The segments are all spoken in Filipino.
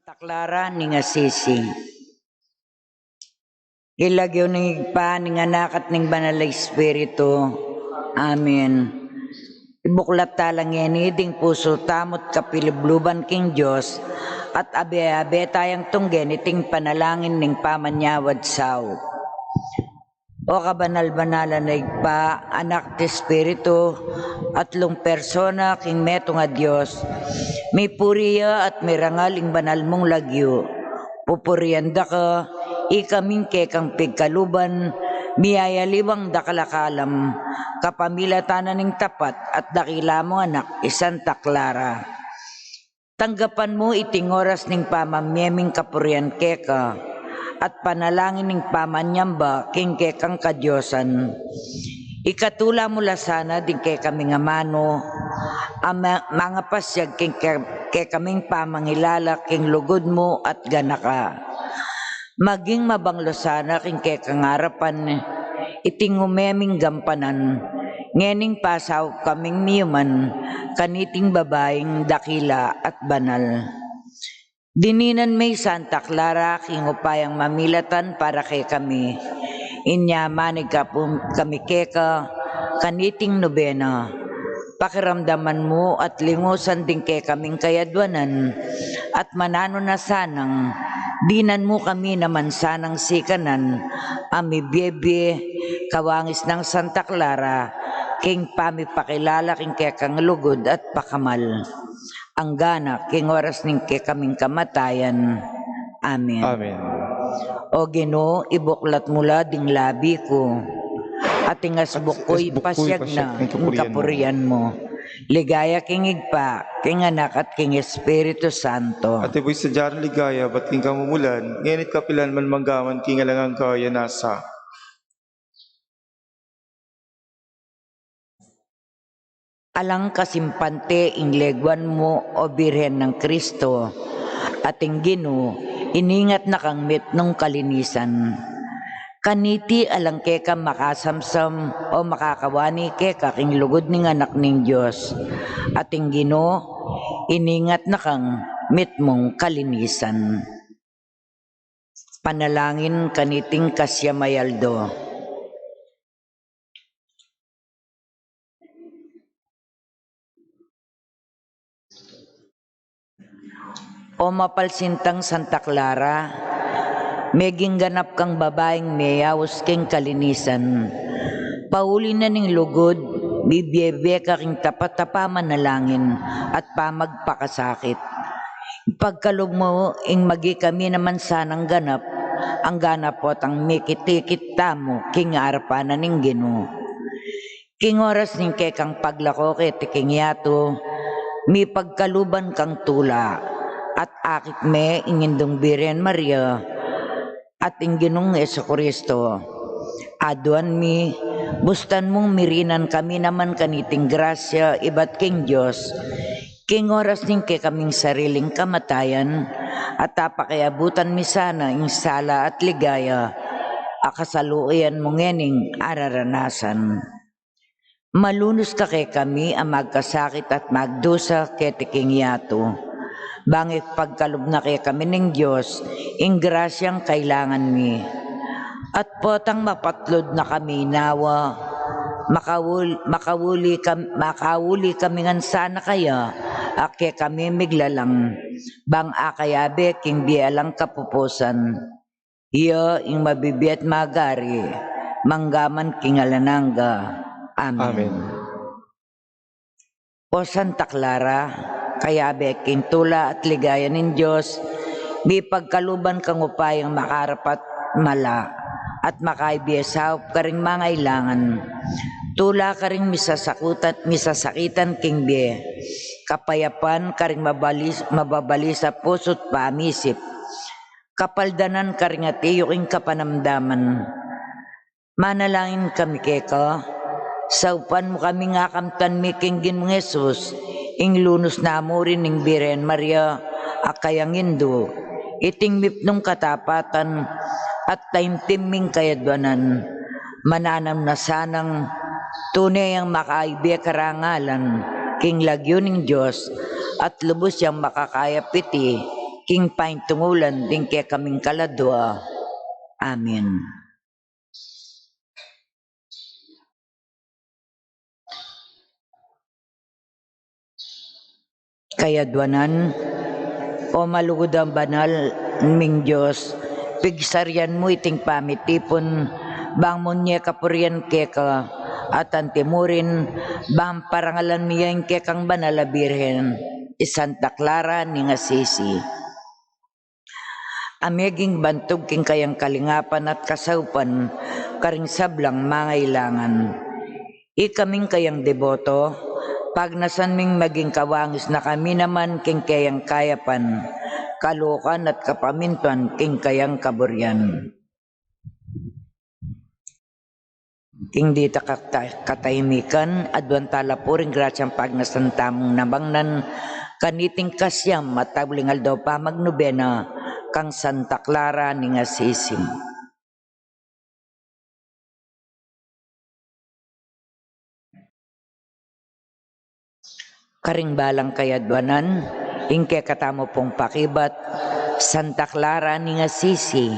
Santa Clara ni nga sising. Ilagyo ni pa ni nga nakat ning banal na Espiritu. Amen. Ibuklat talang yan ding puso tamot kapilibluban king Diyos at abe-abe tayang tunggen iting panalangin ning pamanyawad sao. O kabanal-banalan na igpa, anak ti Espiritu, atlong persona king meto nga Diyos, may puriya at may rangal ing banal mong lagyo. Pupurianda ka, ikaming kekang pigkaluban, miyayaliwang dakalakalam, kapamilatanan ning tapat at dakila mo anak, Santa Clara. Tanggapan mo iting oras ning pamamyeming kapurian keka, at panalangin ning pamanyamba king kekang kadyosan. Ikatula mula sana din kay kaming amano, mga pasyag king kaming pamangilala king lugod mo at ganaka. Maging mabanglo sana king kekang harapan, iting umeming gampanan, ngening pasaw kaming niyuman, kaniting babaeng dakila at banal. Dininan may Santa Clara king upayang mamilatan para kay kami. Inyamanig ka po kami keka, kaniting nobena. Pakiramdaman mo at lingusan din kay kaming kayadwanan at manano na sanang dinan mo kami naman sanang sikanan ami biyebe kawangis ng Santa Clara king pamipakilala king kekang lugod at pakamal. Ang gana king oras ning kaming kamatayan. Amen. Amen. O Ginoo, ibuklat mula ding labi ko, at ingasbuk ko'y pasyag na ing kapurian mo. Ligaya king igpa, king anak at king Espiritu Santo. At ibo'y sadyarang ligaya, ba't king kamumulan, ngenit kapilan man manggaman king alangang kaya nasa. Alang kasimpante ing legwan mo o Birhen ng Kristo, at ing Ginoo, iningat na kang mit nung kalinisan. Kaniti alang keka makasamsam o makakawani keka king lugod ning anak ning Diyos, at ing Ginoo, iningat na kang mit mong kalinisan. Panalangin kaniting kasyamayaldo. O mapalsintang Santa Clara, meging ganap kang babaeng mayawos king kalinisan. Pauli na ning lugod, bibiyebe ka king tapat-tapa manalangin at pamagpakasakit. Pagkalog mo, ing magi kami naman sanang ganap, ang ganap po ang mikitikit tamo king arapanan ning Ginoo. King oras ning kekang paglako ket king yato, mi pagkaluban kang tula. At akit me ingindong Birhen Maria at inginong Jesucristo. Aduan mi, bustan mong mirinan kami naman kaniting grasya ibat king Diyos. King oras ning kay kaming sariling kamatayan at apakayabutan mi sana ing sala at ligaya akasaluoyan mong ngening araranasan. Malunos ka kay kami ang magkasakit at magdusa kay king yato. Bangit pagkalub na kay kami ng Diyos, ing grasyang kailangan mi. At potang mapatlod na kami nawa, makawuli kami ngan sana kaya, ake kami miglalang, bang akayabe king bialang kapupusan. Iyo ing mabibiyat magari, manggaman king alananga. Amen. Amen. O Santa Clara, kaya beking tula at ligaya ng Diyos, may pagkaluban kang upayang makarapat mala at makaibiyasap ka rin mga ilangan. Tula ka rin misasakitan king biye, kapayapan ka rin mababali sa puso't pamisip, kapaldanan ka rin at iyuking kapanamdaman. Manalangin kami keka, saupan mo kami nga kamtan mi king Ginoong Jesus, ing lunos na mo rin ning Birhen Maria, akayang indo, iting mipnong katapatan, at taimtiming kayadwanan, mananam na sanang tunay ang makaibiya karangalan, king lagyo ning Diyos, at lubos yang makakayapiti, king paing tungulan din kaya kaming kaladwa. Amen. Kayadwanan, o malugod ang banal ming Diyos, pigsaryan mo iting pamitipon, bang munye kapurian keka, at antimurin, bang parangalan miyan kekang banal a birhen, Santa Clara ni Assisi. Ameging bantog king kayang kalingapan at kasaupan, karing sablang mangailangan. Ikaming kayang deboto, pag nasan ming maging kawangis na kami naman king kayang kayapan, kalukan at kapamintuan king kayang kaburyan. King dita katahimikan, adwan tala po rin grasyang pagnasantamong nabangnan, kaniting kasyam matablingal daw pa magnobena, kang Santa Clara ni Assisi. Karing balang kayadwanan, ingke katamo pong pakibat, Santa Clara ni Assisi,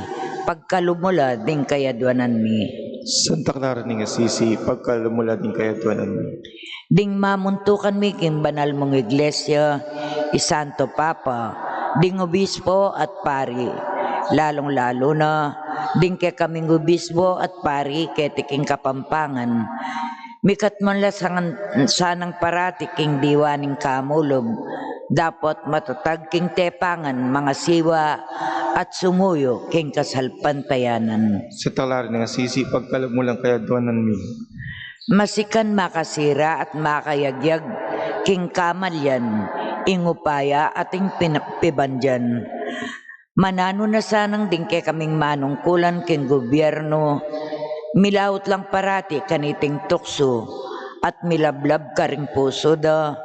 pagkalumula ding kayadwanan mi. Santa Clara ni Assisi, pagkalumula din kayadwanan mi. Ding mamuntukan mi king banal mong iglesia, Santo Papa, ding obispo at pari, lalong-lalo na, ding ke kaming obispo at pari ketiking kapampangan, mikat man la sanang parati king diwaning kamulob, dapat matatag king tepangan mga siwa at sumuyo king kasalpantayanan. Santa Clara ni Assisi, pagkalumulang kayadwanan mi. Masikan makasira at makayagyag king kamalyan, ingupaya ating pinakpibandyan. Manano na sanang dingke kaming manungkulan king gobyerno, milawot lang parati kaniting tukso, at milablab ka ring puso da,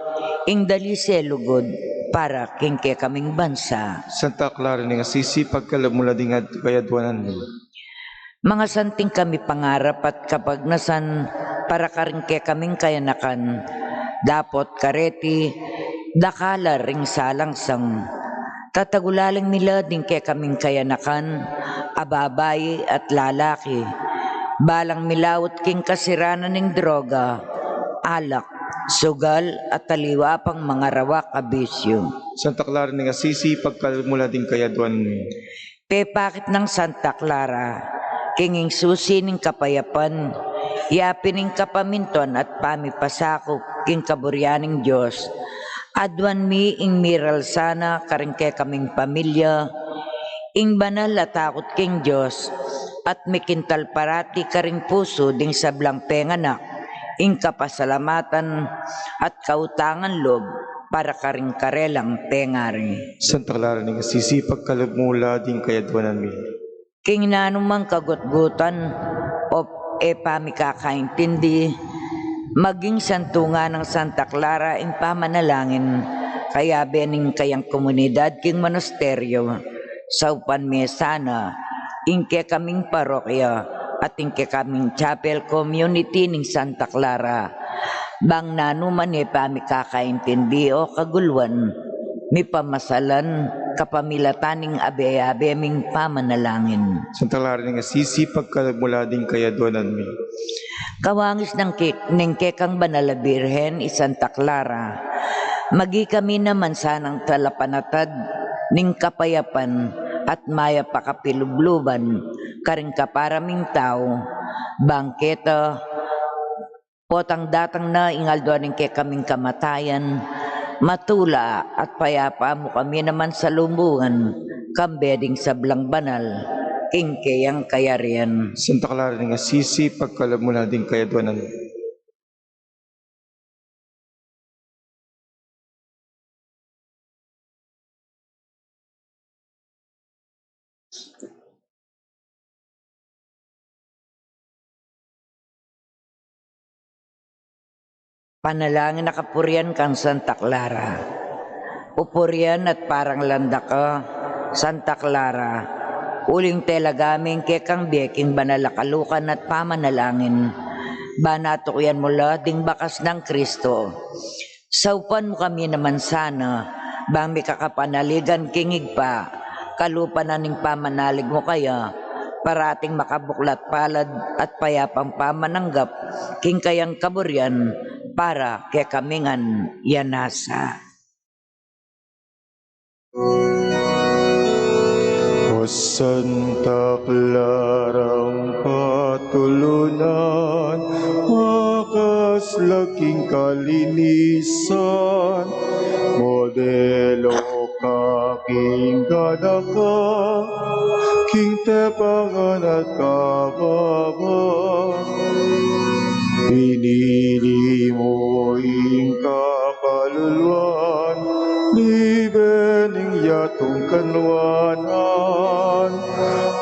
ing dalise lugod, para king ke kaming bansa. Santa Clara ni Assisi, pagkalumula din kayadwanan mi. Mga santing kami pangarap at kapag nasan para karingke kaming kayanakan, dapot kareti, dakala ring salangsang, tatagulaling nila din ke kaming kayanakan, ababay at lalaki, balang milawot king kasiranan ng droga, alak, sugal at taliwa pang mga rawak abisyo. Santa Clara ni Assisi, pagkalumula din kayadwanan mi. Pepakit ng Santa Clara, kinging susi ng kapayapan, yapining kapaminton at pamipasakop king kaburyaning Diyos, adwan mi ing miral sana karingke kaming pamilya, ing banal at takot king Diyos, at mikintal parati karing puso ding sablang penganak, ing kapasalamatan at kautangan lob, para karing karelang pengari. Santa Clara ni Assisi, pagkalumula din kayadwanan mi. King nanumang kagutgutan o pamikakaintindi, maging santunga ng Santa Clara in pamanalangin, kaya bening kayang komunidad king monasteryo, sa upan mesana, ingke kaming parokya, at ingke kaming chapel community ng Santa Clara, bang nanuman pamikakaintindi o kaguluan, mi pamasalan, kapamilataning abe-abeming pamanalangin. Santa Clara ni Assisi, pagkalumula din kayadwanan mi. Kawangis ng kekang banal na birhen, Santa Clara, magi kami naman sanang talapanatad, ning kapayapan, at maya pakapilubluban, karing kaparaming tao, bangketa, potang datang na ingaldo ning kekaming kamatayan, matula at payapa mo kami naman sa lumbungan, kambeding sablang banal, ingkeyang kayarian. Santa Clara ni Assisi, pagkalumula din kayadwanan mi. Panalangin na kapurian kang Santa Clara. Upurian at parang landa ka, Santa Clara. Uling telagaming kekang beking banalakalukan at pamanalangin. Banatukuyan mula ding bakas ng Kristo. Saupan mo kami naman sana, bami kakapanaligan kingig pa, kalupa na ning pamanalig mo kaya, parating makabuklat palad at payapang pamananggap, king kayang kaburyan, para kay kamingan yanasa. O Santa Clarang Patulunan, wakas laking kalinisan, modelo kaking gadaka, king tepangan at kababa. Pinili mo ing kakaluluan, libening yatong kanwanan,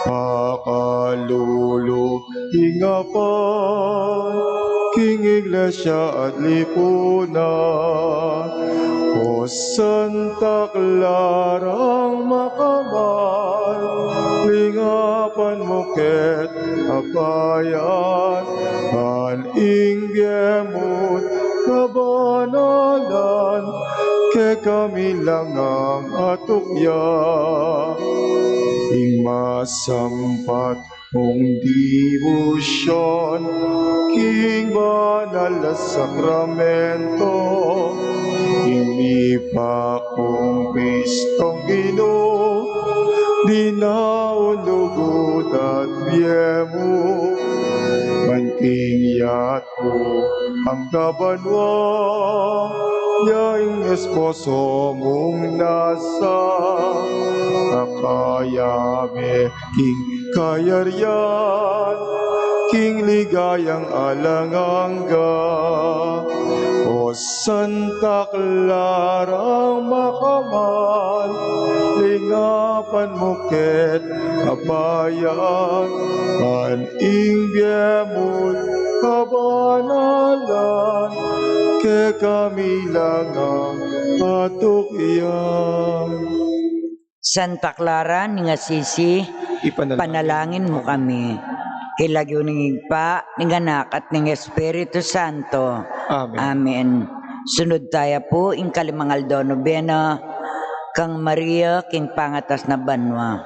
pakalulu hingapan, king iglesia at lipunan. O Santa Clarang Makamahal, lingapan mo ket abayan, an ingyemut kabanalan, ke kami lang ang atukya, ing masampat mong dibusyon, king banal na sakramento, inipa kong Kristong Ginoo, dinaunugod at biyemo, manting yato ang kabanwa, yaing esposo mong nasa, kakayame king kayaryan, king ligayang alangangga. O Santa Clarang Makamahal, lingapan mo ket abayan, an ingyemut kabanalan, ke kami lang ang patukyan. Santa Clara ni nga sisi, panalangin mo kami. Kilagyo ning pa, ning anak at ning Espiritu Santo. Amen. Amen. Sunod tayo po, ing kalimangal do nobena, kang Maria, king pangatas na banwa.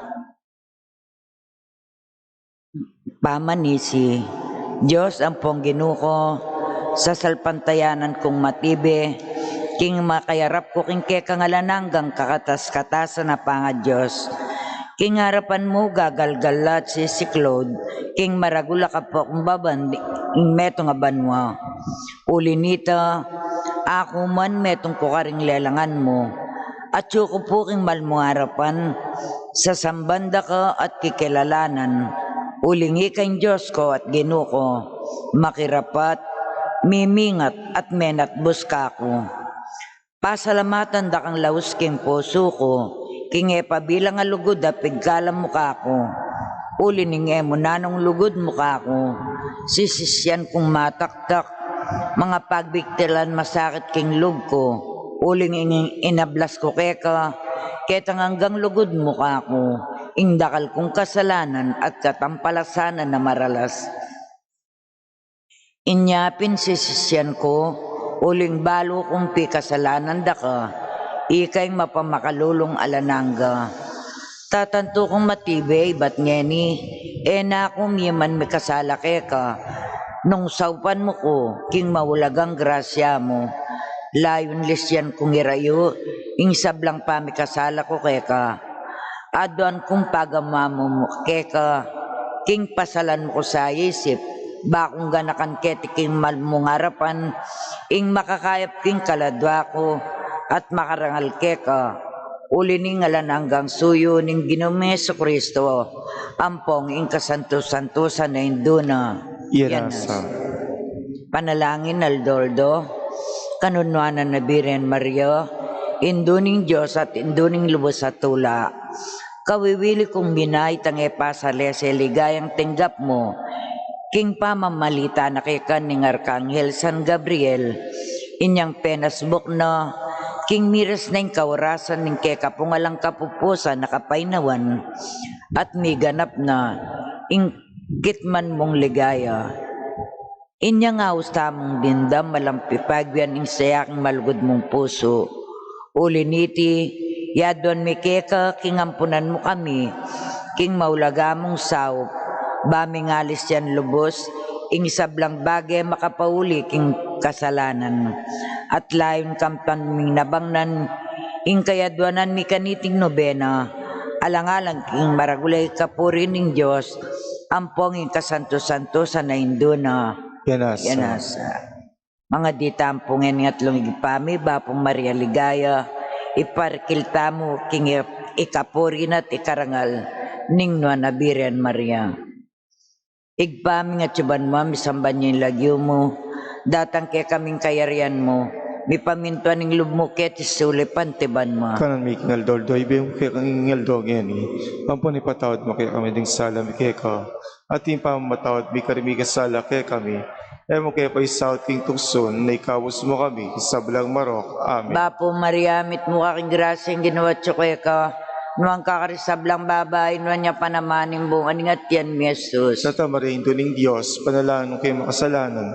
Pamanisi, Diyos ang pong ginuko, sa salpantayanan kong matibe, king makayarap ko king kekangalananggang kakatas-katasan na panga Diyos. King harapan mo gagalgalat si Claude, king maragula ka po kung baban, ing meto nga banwa. Uli nita, ako man metong ko karing lelangan mo, at yuko po king malmo harapan, sa sambanda ka at kikilalanan, ulingi kang Diyos ko at ginuko, makirapat, mimingat at menatbus ka ko. Pasalamatan da kang laus king puso ko, king pabilang nga lugod da pigkalam mukha ko. Uli ning mo nanong lugod mukha ko, sisisyan kong mataktak, mga pagbiktilan masakit king lug ko. Uling inablas ko keka, ketang hanggang lugod mukha ko, ing dakal kong kasalanan at katampalasanan na maralas. Inyapin sisisyan ko, uling balo kong pikasalanan da ka, ikay mapamakalulong alanangga. Tatanto kong matibay, ba't ngeni, na akong yaman may kasala ka, nung saupan mo ko, king mawulagang grasya mo, layon lisyan kong irayo, ing sablang pamikasala ko ka, aduan kong pagamamo mo ka, king pasalan mo ko sa isip, bakong ganakan keti king malmungarapan, ing makakayap king kaladwa ko, at makarangal ka, uli ning ngalan hanggang suyo ning Ginoong Kristo, ampong ing kasanto-santosan na induna. Irasa. Panalangin Aldoldo, kanunuanan na Birhen Maria, induning Diyos at induning lubos sa tula. Kawiwili kong binay tange pasale sa ligayang tinggap mo, king pamamalita na kay kaning Arkanghel San Gabriel, inyang penasbok na, king miras na yung kawarasan ng kekapungalang kapupusan na kapainawan, at may ganap na, ing kitman mong ligaya. Inya nga usta mong dindam malampipagyan ing sayaking malugod mong puso, Uliniti, yadon mi keka, king ampunan mo kami, king maulaga mong saup, baming alis yan lubos, ing sablang bagay makapauli king kasalanan. At layon kampan ming nabangnan, ing kayadwanan mi kaniting nobena, alang-alang king maragulay kapuri ning Diyos, ampong ing kasanto-santo sa nainduna. Yanasa. Yanasa. Mga ditampungen nga tlong igpami, Bapong Maria Ligaya, iparkil tamo king ikapuri at ikarangal, ning Nuanabiren Maria. Igpami nga tsuban mo, misamban niya yung lagyo mo, datang kaya kaming kayarian mo, mi pamintuan ning lubmo ket isulipan tiban mo. Kanan may kingal doldoy, biyong kaya kang ingal dogeni. Pampun ipatawad mo kaya kami ding sala mi kaya ka. At yung pamatawad mi karimigas sala kaya kami. E mo kaya pa isaut king tukson, na ikawos mo kami, sa belang marok. Amen. Bapo Maria, mit mo aking grasya yung ginawa tso kaya ka, nuwang kakarisablang babay, nuwang niya panamaning buong aningat yan mi Jesus. Sa tamarin ning Diyos, panalaan mo kayo makasalanan.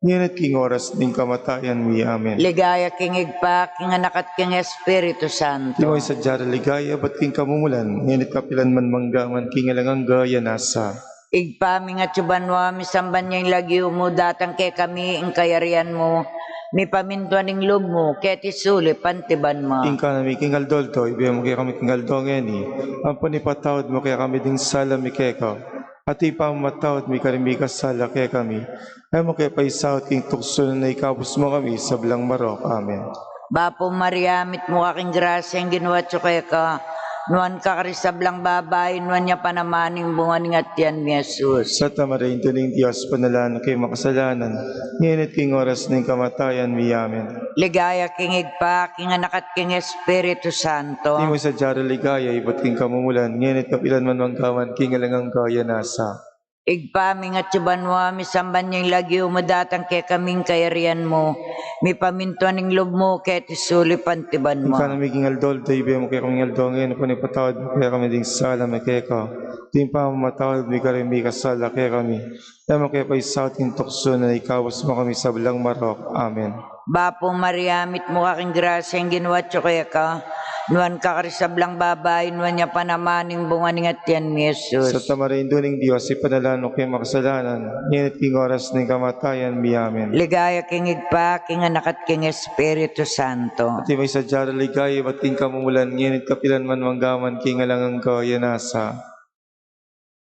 Ngunit king oras ning kamatayan mi. Amen. Ligaya king igpa, king anak at king Espiritu Santo. Di mo sa jara ligaya, ba't king kamumulan, ngunit kapilan man manggaman, king alangang gaya nasa. Igpami nga tsuban mo, misamban niya yung lagyo mo, datang kay kami, ing kayarian mo, mi pamintuan ning loob mo, ket isuli pantiban mo. King ka na may kingal dolto, ibigay mo kaya kami kingal dongeni. Ang panipatawad mo kaya kami ding sala mi keka. At ipamatawad mi karimigas sala kaya kami. Ay mo kaya paisawat king tukso na ikapos mo kami sa belang marok. Amen. Bapo Maria, mit mo aking grasya yung ginawa tso kaya ka, nuwan kakarisablang babay, nuwan niya panamaning bunga ning at yan mi Jesus. Sa tamarin ning Diyos, panalaan kayo makasalanan. Ngunit king oras ning kamatayan mi. Amen. Ligaya king igpa, king anak at king Espiritu Santo. Di mo sa jara ligaya, iba't king kamumulan. Ngunit kapilan man manggaman, king alangang gaya nasa. Igpami nga tsuban mo, misamban niya yung lagyo mo, datang kay kaming kayarian mo, mi pamintuan ning loob mo, ket isuli pantiban King mo. ka na may kingal dolto, ibigay mo kaya kami kingal dongeni. Panipatawad mo kaya kami ding sala mi keka. Di pa mamatawad mi karimigas sala kaya kami. Ay mo kaya paisawat king tukso na ikawas mo kami sa belang marok. Amen. Bapo Maria, mit mo aking grasya yung ginawa tso kaya ka, nuwan kakarisablang babay, nuwan niya panamaning bunga ning at yan mi Sa Jesus. tamarin ning Diyos, ipanalaan mo kayo makasalanan. Ngunit king oras ning kamatayan mi. Amen. Ligaya king igpa, king anak at king Espiritu Santo. At may sa jara ligaya, ba't king kamumulan, ngunit kapilan man manggaman, king alangang gaya nasa.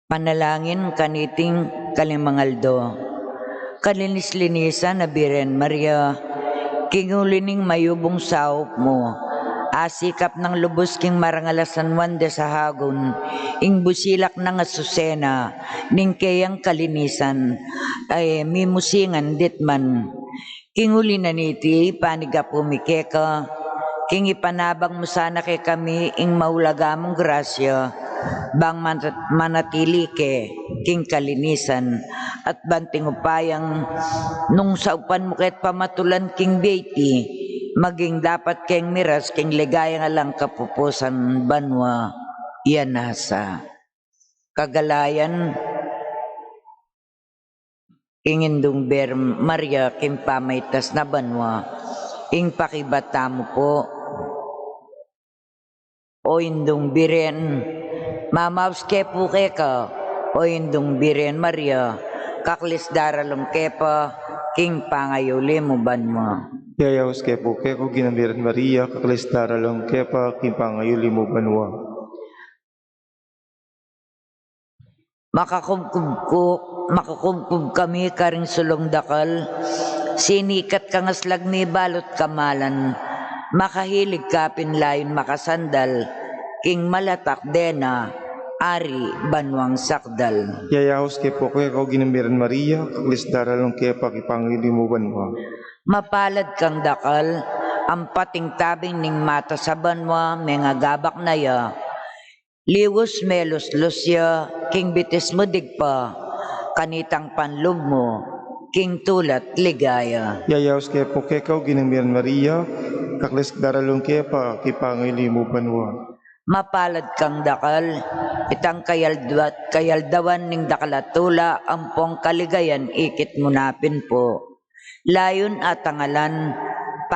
Panalangin kaniting kalimangaldo. Kalinis-linisan na Biren Maria, kingulining mayubong saup mo, asikap ng lubos king marangalasan wande sa hagon, ing busilak ng asusena, ning kayang kalinisan, ay mimusingan ditman. Kinguli na niti, paniga pumikeka, king ipanabang mo sana kay kami, ing maulaga mong grasya, bang manatili ke, king kalinisan, at banting upayang, nung sa upan mo kahit pamatulan king beiti, maging dapat keng miras, king ligaya nga lang kapupusan banwa, yanasa. Kagalayan, king indong ber Maria, king pamaitas na banwa, ing pakibata mo po, o indong biren, mamaws kepo keka, o indong biren Maria, kaklis daralong kepa, king pangayuli mo banwa. Yayawas kaya po kaya ko ginambiran Maria, kakalistara lang kaya pa, king pangayuli mo banwa. Makakubkub kami karing sulong dakal, sinikat kangaslag ni balot kamalan, makahilig kapin layon makasandal, king malatak dena, ari banwang sakdal. Yayawas kaya po kaya ko ginambiran Maria, kakalistara lang kaya pa, king pangayuli mo banwa. Mapalad kang dakal, ang pating tabing ning mata sa banwa, mga gabak na ya, liwos melos lusya, king bitis mo digpa, kanitang panlub mo, king tulat ligaya. Yayawas kaya po kaya ko ginambiran Maria, kakalistara lang kaya pa, king pangayuli mo banwa. Mapalad kang dakal, itang kayaldawan ning dakalatula, ampong kaligayan ikit munapin po. Layon at tangalan,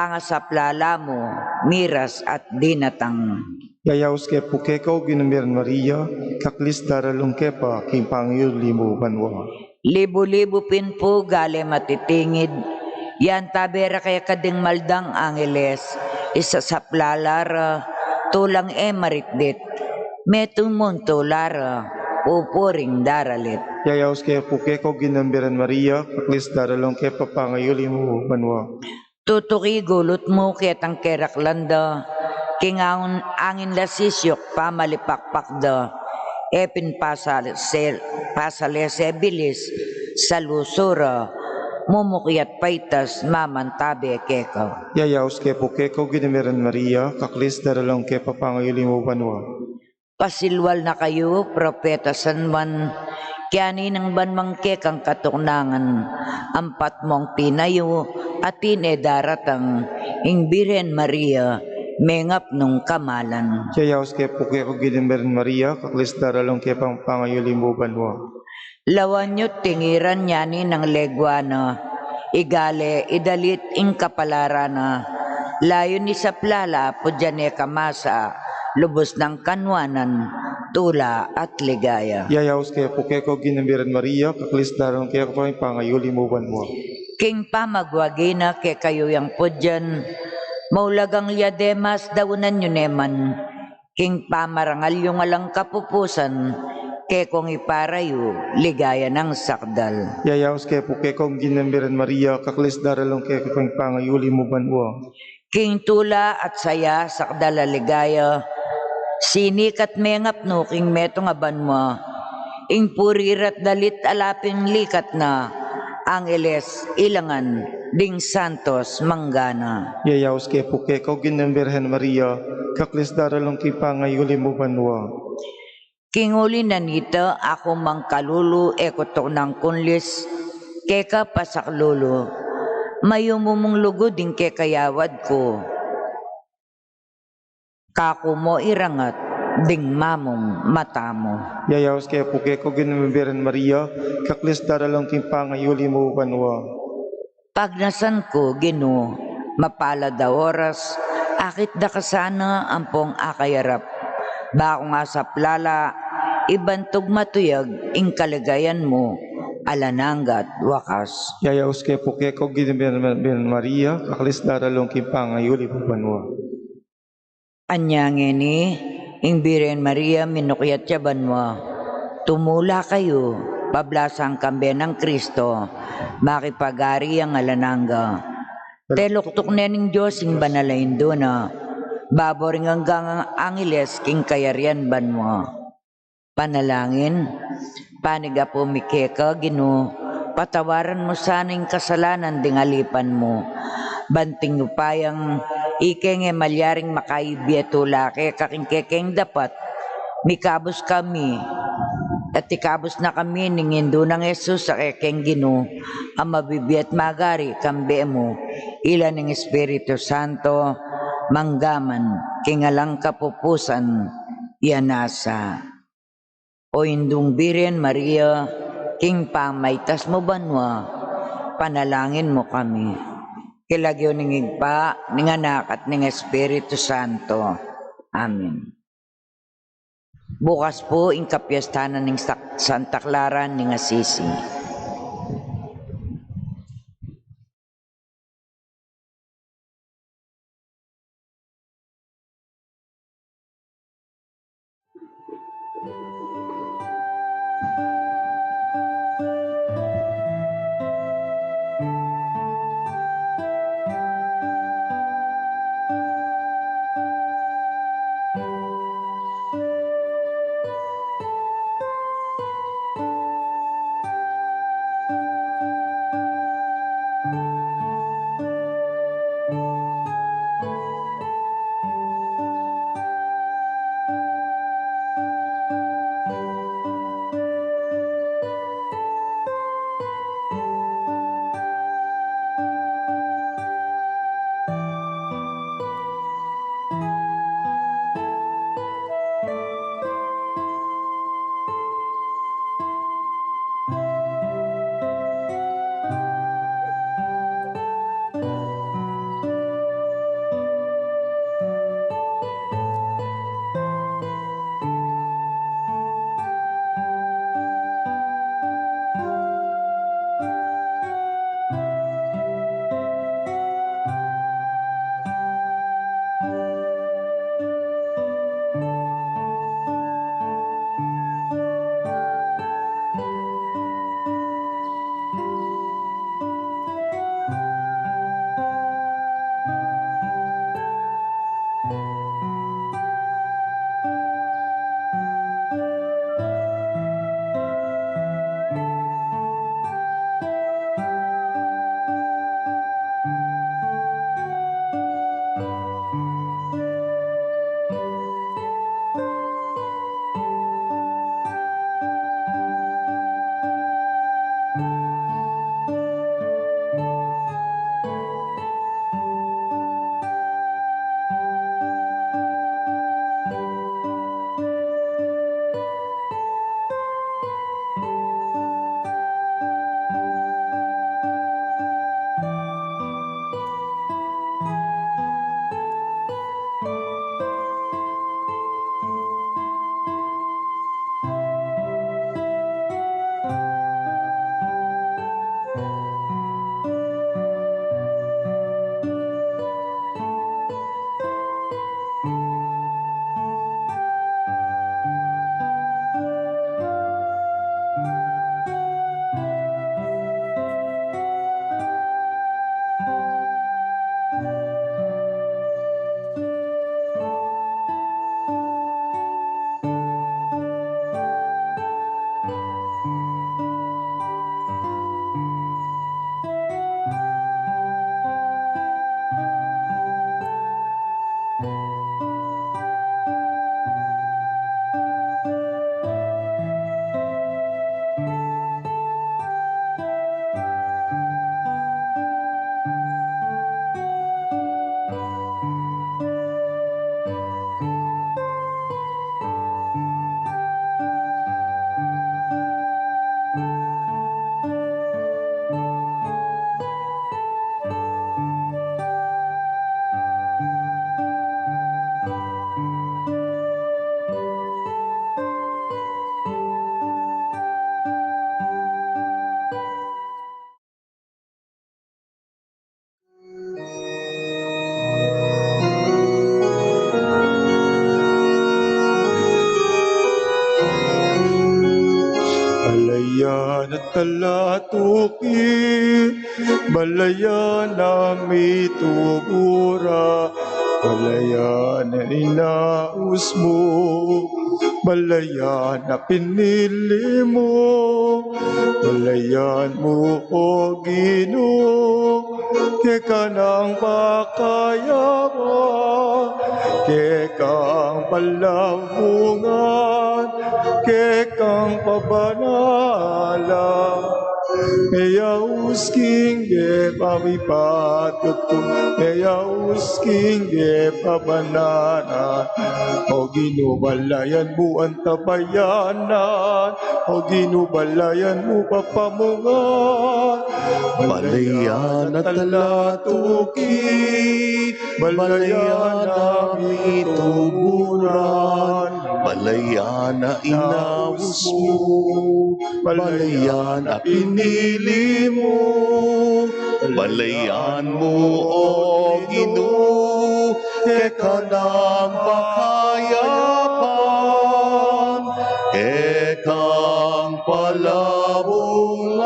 pangasaplala mo, miras at dinatang. Yayaos ke pukeko ginamiran Maria, kaklis daralong kepa, king pangyuli mo banwa. Libo-libo pin po gali matitingid, yan tabera kaya kading maldang angeles, isa sa plalara, tulang maritdit, metong montolara, pupuring daralit. Yayaos ke pukeko ginamiran Maria, kaklis daralong kepa, pangyuli mo banwa. Tutuki gulot mo ketang keraklanda, kingaon angin lasisyok pamalipakpakda, epin pasale bilis sa lusura, mumukiat paitas mamantabe kekaw. Yayaos ke pukeko ginamiran Maria, kaklis daralong kepa, pangyuli mo banwa. Pasilwal na kayo, propeta San Juan, kiyani ng banmang kekang katuknangan, ampat mong tinayo, atin daratang, ing Birhen Maria, mengap nung kamalan. Yayaos ke pukeko ginamiran Maria, kaklis daralong kepa, pangyuli mo banwa. Lawan nyo tingiran yani ng legwana, igale idalit ing kapalarana, layo ni sa plala pudyane kamasa, lubos ng kanwanan, tula at ligaya. Yayaos ke pukeko ginamiran Maria, kaklis daralong kepa, pangyuli mo banwa. King pamagwagina ke kayo yang pudyan, maulagang liademas daunan yun neman, king pamarangal yung alang kapupusan, ke kong iparayo, ligaya ng sakdal. Yayaos ke pukeko ginamiran Maria, kaklis daralong kepa, pangyuli mo banwa. King tula at saya sakdal ligaya, sinik at mengap no king metong aban mo, ing purirat dalit alaping likat na, angeles ilangan, ding santos manggana. Yayaos ke pukeko ginamiran Maria, kaklis daralong kepa, pangyuli mo banwa. King uli na nito, ako mang kalulu, ekotok ng kunlis, keka pasaklulu, mayumumong lugod din kekayawad ko. Kako mo irangat, ding mamong mata mo. Yayaos ke pukeko ginamiran Maria, kaklis daralong kepa, pangyuli mo banwa. Pagnasan ko, Ginoo, mapalad da oras, akit da kasana ampong akayarap. Bako nga sa plala, ibantog matuyag, ing kaligayan mo, alananggat wakas. Yayaos ke pukeko ginamiran Maria, kaklis daralong kepa, pangyuli mo banwa. Anyangin ni, ing Birhen Maria minukyat yaban mo, tumula kayo, pablasang kambe ng Kristo, makipagari ang alananga. Teluktok na ng Diyos ing banalain doon na, baboring hanggang ang angeles king kayarian ban mo. Panalangin, paniga po mikeka, Ginoo, patawaran mo sana yung kasalanan ding alipan mo. Banting upayang ikeng malyaring makaibiyatula ke kaking kekeng dapat, mikabos kami, at ikabos na kami ning indo ng Jesus sa kekeng Ginoo, ang mabibiyat magari kambe mo, ilan ng Espiritu Santo, manggaman, kingalang kapupusan, yanasa. O indung Birhen Maria, king pamaitas mo banwa, panalangin mo kami. Kilagyo ning igpa, ning anak at ning Espiritu Santo. Amen. Bukas po ing kapyastanan ning Santa Clara ning Assisi. balayan at talatuki, balayan na may tubura, balayan na inaus mo, balayan na pinili mo, balayan mo o Ginoo, keka ng pakayama, kekang palabungan, kekang pabanala, Meyaus kingge pamipatutu, Meyaus kingge pabanana, o ginubalayan mo ang tabayanan, o ginubalayan mo papamungan, Balayan at talatuki, balayan na ituburan, balayan na inaus mo, balayan na pinili mo, balayan mo o Ginoo, keka ng pakayapan, kekang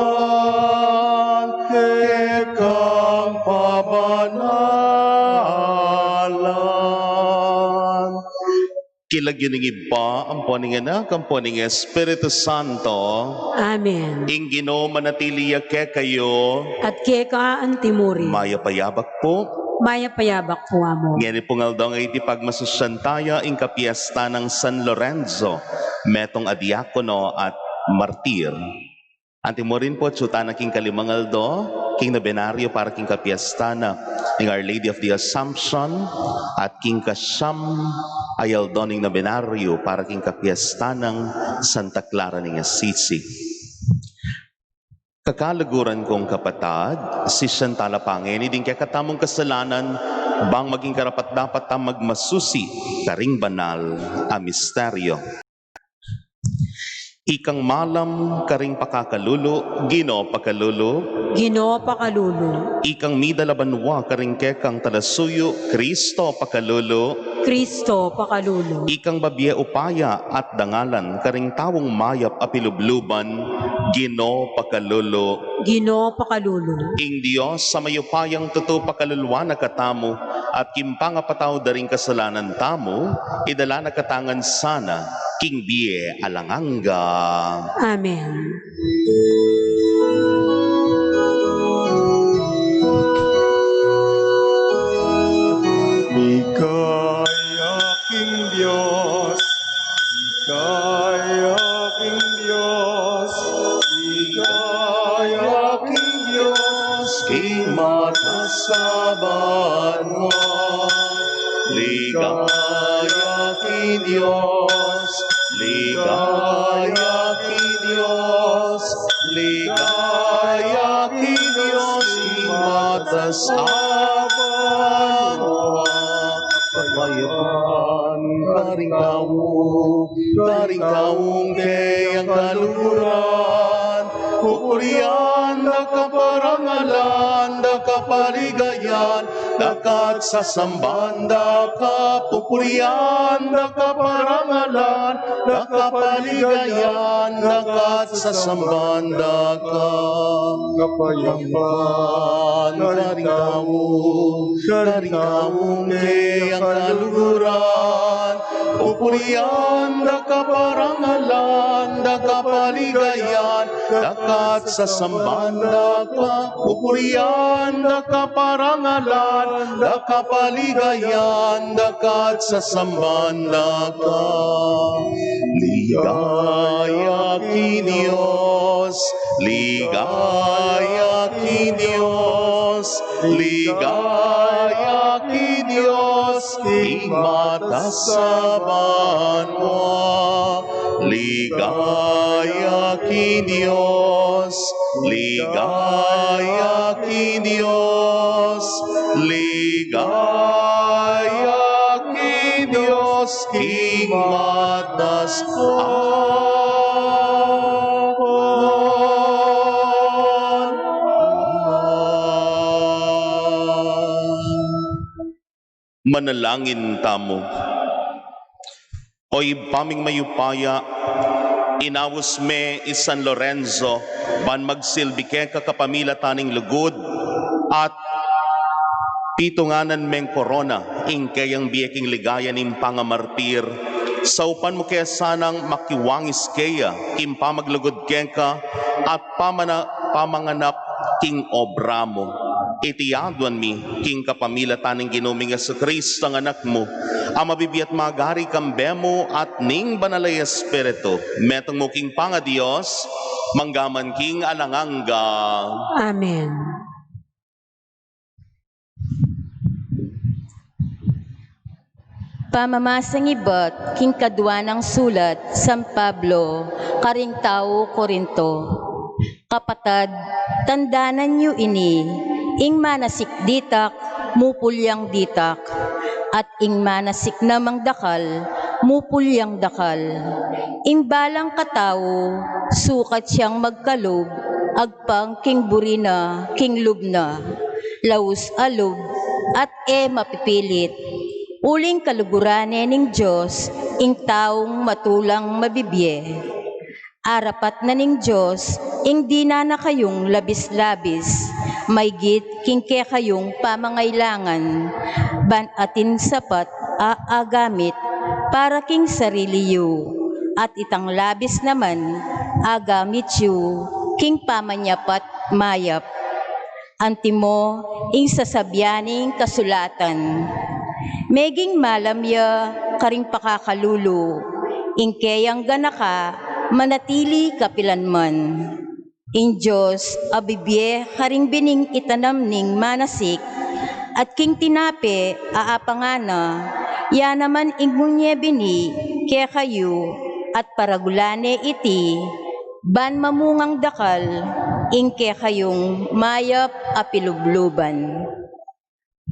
palabungan, kekang pabanalan. Kilagyan ng iba, ang poning anak, ang poning Espiritu Santo, Amen. ing Ginoo manatiliya ke kayo, At keka ang timuri, mayapayabak po, maya payabak po amo. ngayon po nga daw iti pagmasusyantaya ing kapiesta ng San Lorenzo, metong adiakono at martir. Antimo rin po, tsuta king kalimangaldo, king nabenaryo para king kapiesta na ing Our Lady of the Assumption, at king kasyam ayaldoning nabenaryo para king kapiesta ng Santa Clara ng Assisi. Kakalaguran kong kapatad, si Santala Pangeni, din kaya katamong kasalanan, bang maging karapat dapat ang magmasusi, karing banal, a misteryo. Ikang malam, karing pakakalulo, Ginoo pakalulo, Ginoo pakalulu, ikang midalabanwa, karing kekang talasuyo, Kristo pakalulo, Kristo pakalulu, ikang babye upaya at dangalan, karing tawong mayap apilubluban, Ginoo pakalulo, Ginoo pakalulu, ing Diyos sa mayupayang tuto pakaluluwa na katamo at kimpangapataw daring kasalanan tamo, idala na katangan sana, king biye alanganga. Amen. Ligaya king Diyos, ligaya king Diyos, ligaya king Diyos, King matasaban mo, ligaya ki Diyos, ligaya ki Diyos, ligaya ki Diyos, King matasaban mo, kapayapan, karing kaung kayang kaluhuran, pupurian na kaparangalan, da kapaligayan, dakat sa sambanda ka, pupurian na kaparangalan, da kapaligayan, dakat sa sambanda ka. kapayapan, Karing kaung kayang kaluhuran, pupurian na kaparangalan, da kapaligayan, dakat sa sambanda ka, pupurian na kaparangalan, da kapaligayan, dakat sa sambanda ka. Ligaya ki Diyos, ligaya ki Diyos, ligaya ki Diyos, ing matasaban mo. Ligaya ki Diyos, ligaya ki Diyos, ligaya ki Diyos, ing Manalangin tamo. Oy paming mayupaya, inawos me is San Lorenzo, ban magsilbi ke kakapamila taning lugod, at pitunganan meng korona, ingkayang biyaking ligaya ning pangamartir, saupan mo kaya sanang makiwangis kaya, kim pamaglugod kenka, at pamanganap king obra mo. Itiyaduan mi, king kapamila taning ginuming sa Kristo ang anak mo, ang mabibiyat magari kambemo at ning banalay espiritu, metong mo king panga-Diyos, manggaman king alanganga. Amen. Pamamasang ibat, king kadwa ng sulat, San Pablo, karing tao Korinto. Kapatad, tandanan niyo ini, ing manasik ditak, mupulyang ditak, at ing manasik namang dakal, mupulyang dakal. Ing balang katao, sukat siyang magkalog, agpang king burina, king lubna, laus alub, at mapipilit. Uling kalugurane ning Diyos, ing taong matulang mabibye. Arapat na ning Diyos, ing di na kayong labis-labis, maygit king ke kayong pamangailangan, ban atin sapat aagamit, para king sarili yu, at itang labis naman, agamit yu, king pamanyapat mayap. Antimo, ing sasabyaning kasulatan, meging malamya karing pakakalulu, ingkeyang ganaka, manatili kapilanman. Ing Diyos, abibye karing bining itanam ning manasik, at king tinape aapangana, ya naman ing munye bini, kaya kayo, at paragulane iti, ban mamungang dakal, ing kaya kayong mayap apilubluban.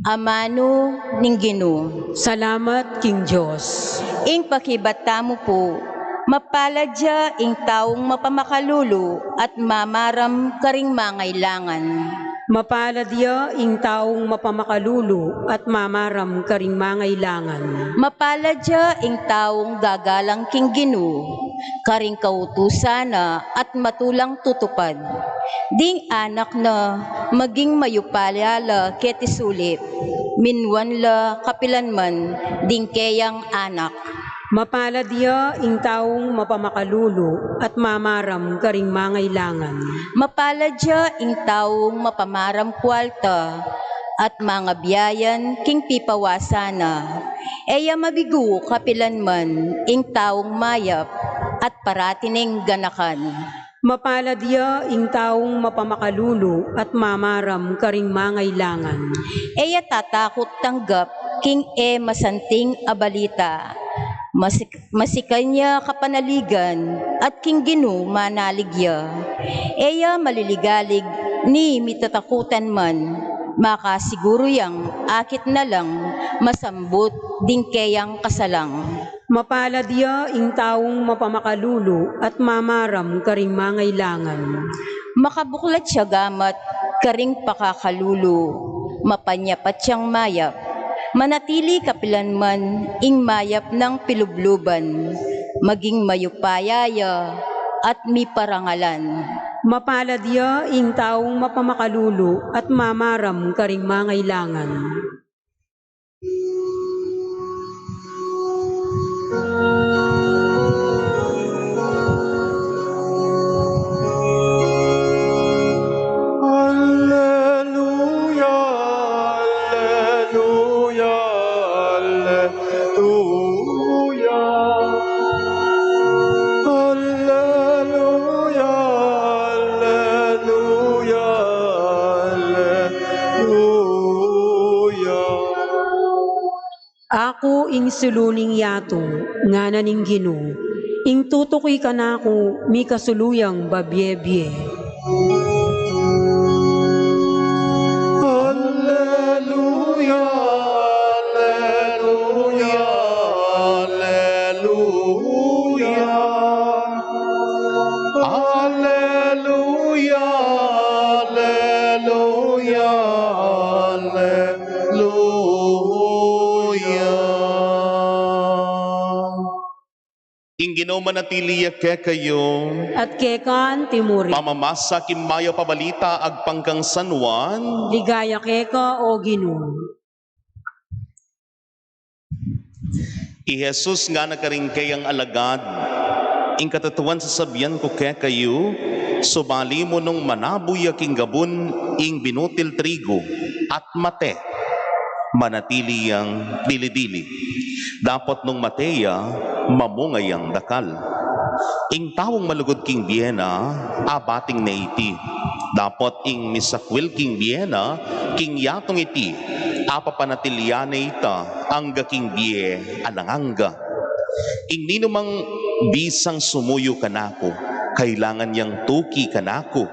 Amano ning Ginoo. Salamat, King Diyos. Ing pakibata mo po, mapaladya ing taong mapamakalulu at mamaram karing mangailangan. Mapaladya ing taong mapamakalulu at mamaram karing mangailangan. Mapaladya ing taong gagalang king Ginoo, karing kautusana at matulang tutupad. Ding anak na maging mayupalala ketisulit, minwan la kapilanman ding keyang anak. Mapaladya ing taong mapamakalulu at mamaram karing mangailangan. Mapaladya ing taong mapamaram kwalta at mga biyayan king pipawasana. Eya mabigo kapilanman ing taong mayap at paratining ganakan. Mapaladya ing taong mapamakalulu at mamaram karing mangailangan. Eya tatakot tanggap king masanting abalita. Masikanya kapanaligan at king Ginoo manaligya. Eya maliligalig ni mitatakutan man, makasiguro yang akit na lang masambut ding keyang kasalang. Mapaladya ing taong mapamakalulu at mamaram karing mangailangan. Makabuklat siya gamat karing pakakalulu, mapanyapat siyang mayap. Manatili kapilanman ing mayap ng pilubluban, maging mayupayaya at miparangalan. Mapaladya ing taong mapamakalulu at mamaram karing mangailangan. Alleluia, alleluia, alleluia. Alleluia, alleluia, alleluia. Ako ing suluning yatong, nga naning Ginoo, ing tutukoy ka na ako, mi kasuluyang babyebye. Alleluia, alleluia, alleluia. Alleluia, alleluia, alleluia. Ing Ginoo manatili ke kayo. At kekan timuri. Pamamasa kimaya pabalita agpangkang San Juan. Ligaya keka o Ginoo. I Jesus nga nakaringkay ang alagad. Ing katatuan sa sabihan ko ke kayo, subali mo nung manabuy aking gabon ing binutil trigo at mate. Manatili ang dili-dili. Dapat nung mateya, mamungay ang dakal. Ing tawong malugod king Biena, abating na iti. Dapat ing misakwil king Biena, king yatong iti. Apapanatilian na ita, angga king Bie, ananganga. Ing ninumang bisang sumuyo kanako, kailangan yang tuki kanako.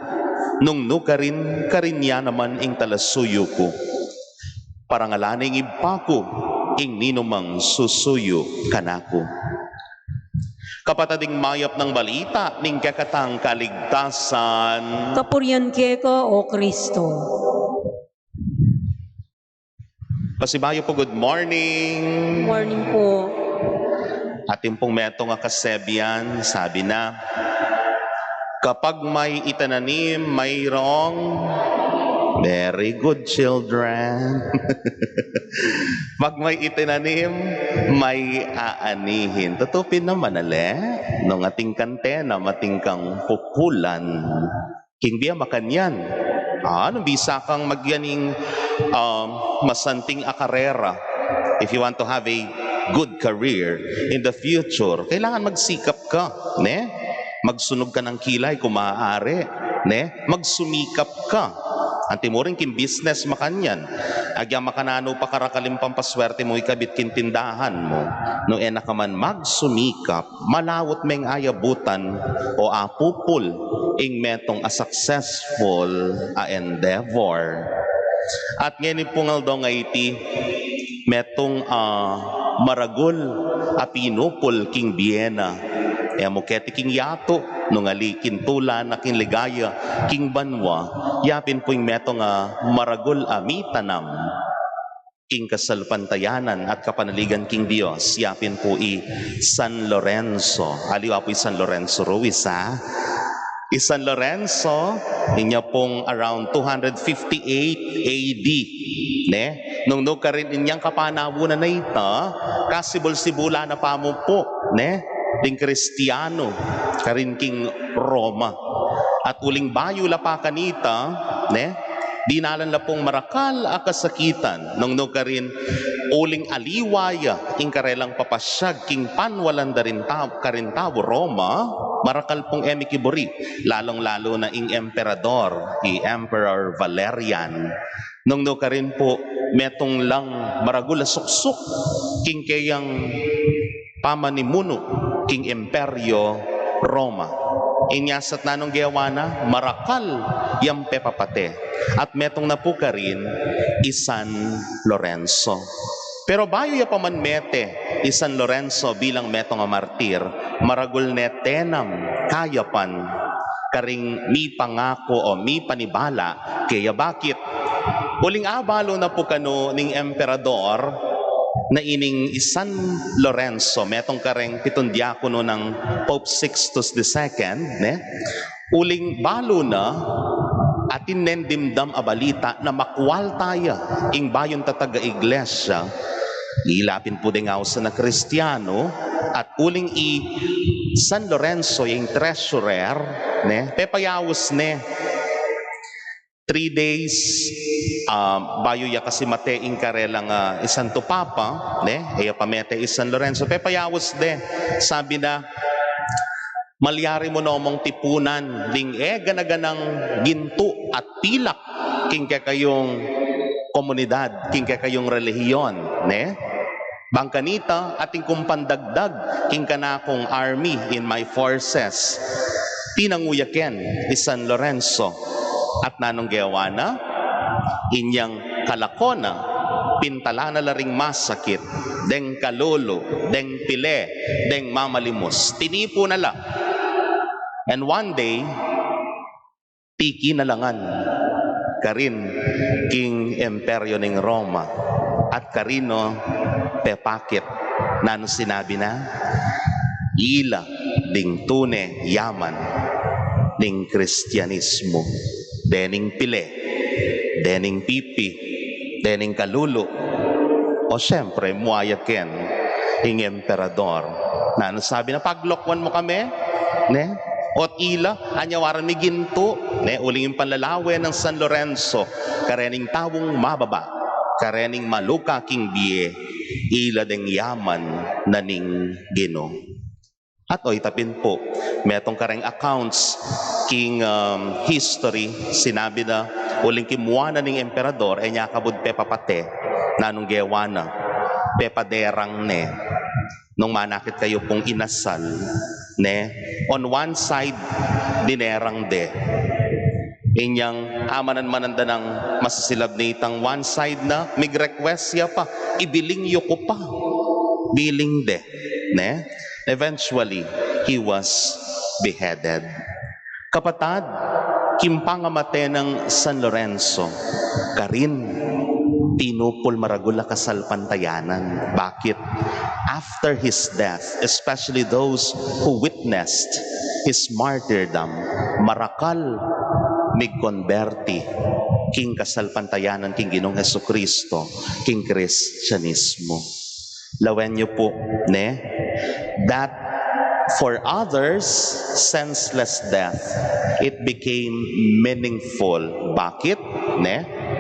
Nung nukarin, karinya naman ing talasuyo ko. Parangalaning ibako, ing ninumang susuyo kanako. Kapatading mayap ng balita, ning kakatang kaligtasan. Kapurian keka o Kristo. Pasibayo po, good morning. Morning po. Ating pong meto nga kasebyan, sabi na, kapag may itananim, mayroong very good children. Pag may itinanim, may aanihin. Tutupin naman nung ating kantena, matingkang pupulan. King biya makanyan. Nung bisa kang magyaning masanting akarera. If you want to have a good career in the future, kailangan magsikap ka, ne? Magsunog ka ng kilay kung maaari, ne? Magsumikap ka. Antimuring kin business makanyan. Agya makanano pa karakalim pampaswerte mo ikabit kin tindahan mo. No ena ka man magsumikap, malawot meng ayabutan o apupul ing metong a successful endeavor. At ngayon pungal do nga iti metong maragul a pinupul king Biena. Mo keti king yato nung ali kintulan na king ligaya king banwa yapin po yung meto nga maragul mitanam king kasalpantayanan at kapanaligan king Dios yapin po San Lorenzo. Aliwa po San Lorenzo Ruiz San Lorenzo inya pong around 258 AD ne nung nukarin inyang kapanawunan na ita kasibol-sibula na pamupo ne ding Kristiyano karin king Roma at uling bayo la pa kanita ne dinalan la pong marakal akasakitan nung nukarin uling aliwaya ing karelang papasyag king panwalan darin karin tawo Roma marakal pong emikibori lalong-lalo na ing emperador Emperor Valerian nung nukarin po metong lang maragula suksuk king kayang pamanimuno king Imperyo Roma. Inyasat na nung gawana, marakal yung pepapate. At metong napuka rin, San Lorenzo. Pero bayo ya paman mete, San Lorenzo bilang metong martir, maragul netenam, kayapan, karing mi pangako o mi panibala, kaya bakit? Uling abalo na po kano ning emperador, na ining San Lorenzo, metong kareng pitong diakono ng Pope Sixtus II, ne? Uling balo na atin nendimdam abalita na makwal tayo ing bayon tataga iglesia, ilapin po din nga sa na Kristiyano, at uling San Lorenzo yung treasurer, ne? Pepayawos ne, 3 days, bayo ya kasi mate ing karelang Santo Papa, ne? Eya pamete San Lorenzo. Pepayawos de, sabi na, malyari mo nomong tipunan, ding ganaganang ginto at pilak, king kayong komunidad, king kayong relihiyon, ne? Bangkanita, ating kumpandagdag, king kanakong army in my forces. Tinanguyaken, San Lorenzo. At nanong gawana, inyang kalakona, pintala na laring masakit, deng kalolo, deng pile, deng mamalimos, tinipo na la. And one day, tiki na langan, karin king imperyo ning Roma, at karino pepakit, nano sinabi na, ila, ding tune yaman ning Kristyanismo. Dening pile, dening pipi, dening kalulu, o syempre muayaken ing emperador. Na ano sabi na paglokwan mo kami, ne? Ot ila, anyawaran mi ginto, ne? Uling yung panlalawe ng San Lorenzo, karening tawong mababa, karening maluka king biye, ila deng yaman na ning Gino. At oy tapin po, metong kareng accounts king history, sinabi na uling kimuana ning emperador, nya kabud pepapate, nanong gewana, pepaderang ne, nung manakit kayo pong inasal, ne, on one side, dinerang de, inyang amanan mananda ng masasilab na itang one side na, mig request siya pa, ibiling yuko pa, biling de, ne, eventually, he was beheaded. Kapatad, kimpangamate ng San Lorenzo, karin, tinupol maragula kasal pantayanan. Bakit? After his death, especially those who witnessed his martyrdom, marakal migkonberti king kasal pantayanan king Ginong Hesukristo, king Kristyanismo. Lawen niyo po, ne? That for others, senseless death, it became meaningful. Bakit? Ne?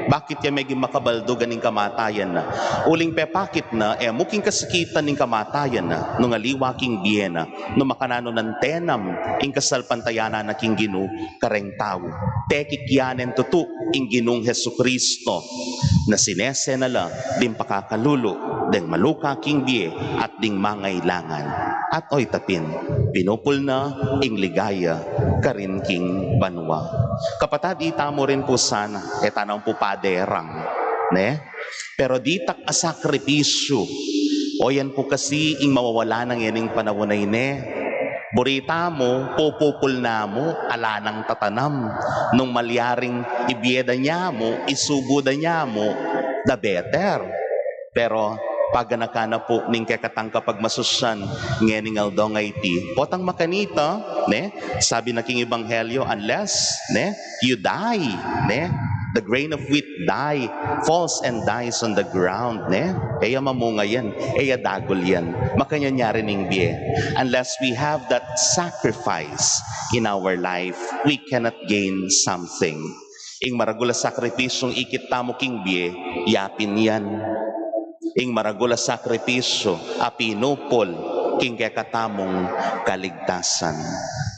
Bakit yan may makabaldo ganing kamatayan na? Uling pepakit na, muking kasikitan ning kamatayan na, nung aliwa king biyena, nung makanano ng tenam, ing kasal pantayana na king Ginu, kareng tao. Tekikyanen tutu, ing Ginong Hesukristo, na sinese na lang, din pakakalulo, ding maluka king biye, at ding mangailangan. At oy tapin, pinupul na ing ligaya, karin king banwa. Kapatad, itamo rin po sana, tanong po paderang, ne? Pero di tak asakripisyo, o yan po kasi ing mawawala ng yaning panawunay ne. Burita mo, pupupul na mo, ala ng tatanam, nung malyaring ibieda niya mo, isubuda niya mo, the better. Pero pag nakana po ning kakatang kapag masusyan ngening aldo nga iti potang makanita, ne, sabi na king ebanghelyo, unless ne you die, ne, the grain of wheat falls and dies on the ground, ne, kaya mamunga yan, kaya dagol yan, makanyanyari ning biye. Unless we have that sacrifice in our life, we cannot gain something. Ing maragula sakripisyong ikitamo king biye, yapin yan. Ing maragula sakripisyo, apinupol, king kakatamong kaligtasan.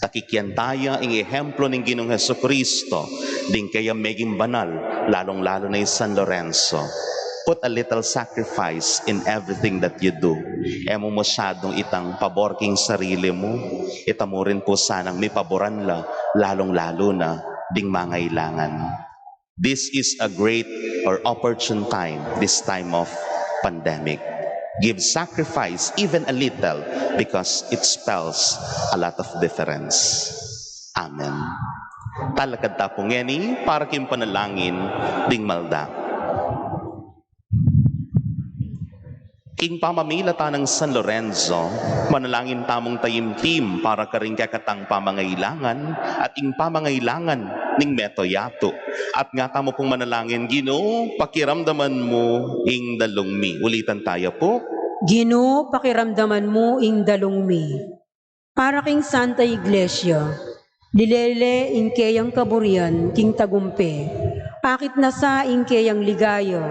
Takikyan tayo ing ehemplo ng Ginong Hesukristo, din kaya meging banal, lalong-lalo na yung San Lorenzo. Put a little sacrifice in everything that you do. Emo masyadong itang pabor king sarili mo, itamo rin po sanang may paboran la, lalong-lalo na ding mangailangan. This is a great or opportune time, this time of pandemic. Give sacrifice even a little because it spells a lot of difference. Amen. Talakad tapong ngeni para kim panalangin ding malda. King pamamilata ng San Lorenzo, manalangin tamong tayimtim para karing kakatang pamangailangan at ing pamangailangan ning metoyato. At nga tamo pong manalangin, Gino, pakiramdaman mo ing dalungmi. Ulitan tayo po. Gino, pakiramdaman mo ing dalungmi. Para king Santa Iglesia, lilele ing kayang kaburian, king tagumpe. Akit na sa ing kayang ligaya,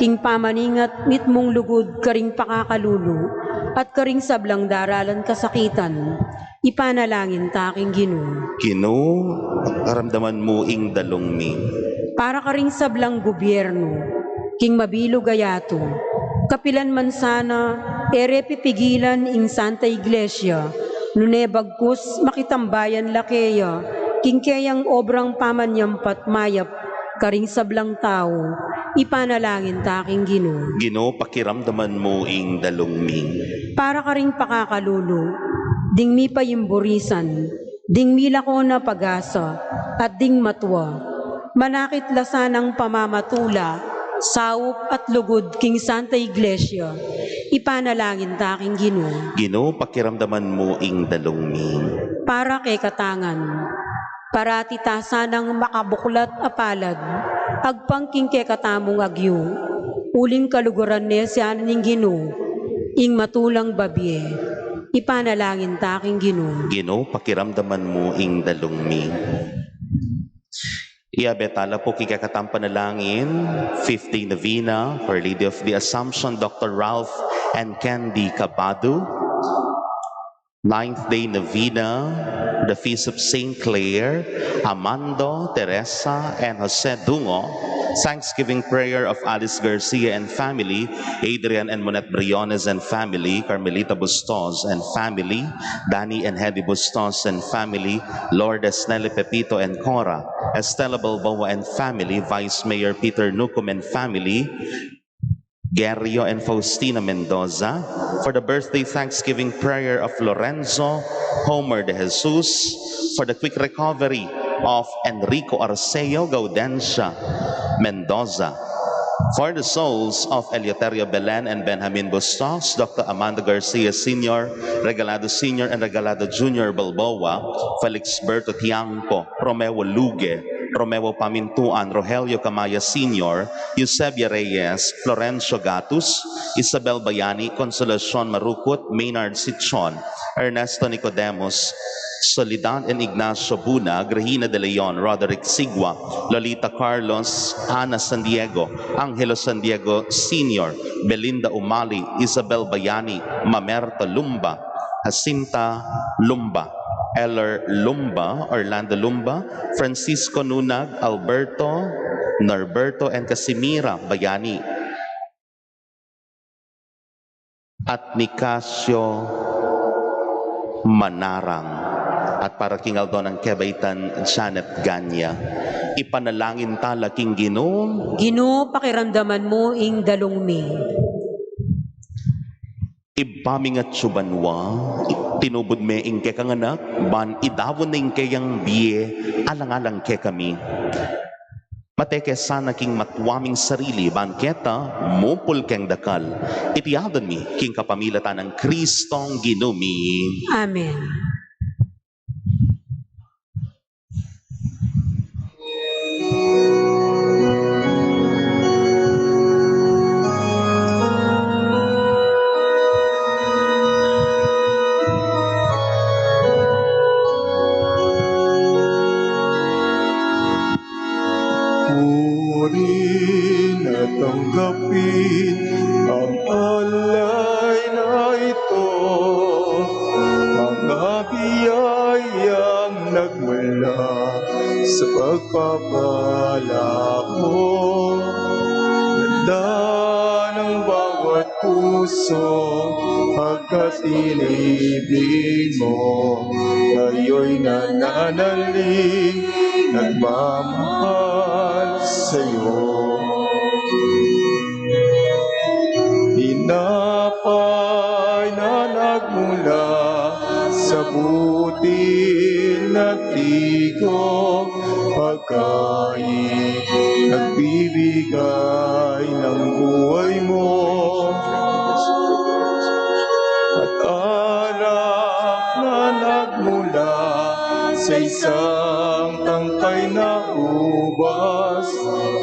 king pamaningat mitmong lugod karing pakakalulu, at karing sablang daralan kasakitan, ipanalangin taking Gino. Gino, pakiramdaman mo ing dalungmi. Para karing sablang gobyerno, king mabilo gayato, kapilan man sana, ere pipigilan ing Santa Iglesia, nune bagkus makitambayan lakeya, king kayang obrang pamanyampat mayap, karing sablang tao, ipanalangin taking Gino. Gino, pakiramdaman mo ing dalungmi. Para karing pakakalulo, ding mi payimburisan, ding mi lako na pag-asa, at ding matwa. Manakit lasanang pamamatula, sawop at lugod king Santa Iglesia, Ipanalangin ta aking Ginoo. Ginoo, pakiramdaman mo ing dalungmi. Para kay katangan, parati ta sanang makabuklat apalad, agpangking kay katamong agyo, uling kaluguran niya siya ning Ginoo, ing matulang babye. Ipanalangin ta aking Ginoo. Ginoo, pakiramdaman mo ing dalungmi. Iabetala po kikakatampanalangin, 50 Novena, for Lady of the Assumption, Dr. Ralph and Candy Cabado. 9th Day Novena, the Feast of Saint Clare, Amando, Teresa, and Jose Dungo. Thanksgiving prayer of Alice Garcia and family, Adrian and Monet Briones and family, Carmelita Bustos and family, Danny and Hedy Bustos and family, Lourdes Nelly Pepito and Cora, Estela Balboa and family, Vice Mayor Peter Nucum and family, Gerio and Faustina Mendoza, for the birthday Thanksgiving prayer of Lorenzo Homer de Jesus, for the quick recovery of Enrico Arceo Gaudencia Mendoza, for the souls of Eleuterio Belen and Benjamin Bustos, Dr. Amanda Garcia Sr., Regalado Sr. and Regalado Jr. Balboa, Felix Berto Tiangco, Romeo Luge, Romeo Pamintuan, Rogelio Camaya Sr., Eusebia Reyes, Florencio Gatus, Isabel Bayani, Consolacion Marukut, Maynard Sichon, Ernesto Nicodemus, Soledad and Ignacio Bunag, Regina de Leon, Roderick Sigua, Lolita Carlos, Ana San Diego, Angelo San Diego Sr., Belinda Umali, Isabel Bayani, Mamerta Lumba, Jacinta Lumba, Eller Lumba, Orlando Lumba, Francisco Nunag, Alberto, Norberto, and Casimira Bayani, at Nicasio Manarang, at para kingal doon ang Kebaitan Janet Ganya. Ipanalangin tala king Ginoo. Ginoo, pakiramdaman mo ing dalungmi. Ibaming at subanwa, tinubod me ing kekanganak, ban idawon na ing kayang biye, alang-alang ke kami. Mateke sana king matwaming sarili, ban keta, mupul keng dakal. Itiyadan mi, king kapamilatan ng Kristong Ginumi. Amen. Purin at tanggapin ang alay na ito, mga biyayang nagmula sa pagpapala mo. Ganda ng bawat puso pagkat inibig mo, ngayo'y nananalig, nagmamahal sa'yo. Tinapay na nagmula sa butil na tigo, pagkain nagbibigay ng buhay mo. At alak na nagmula sa isang tangkay na ubas,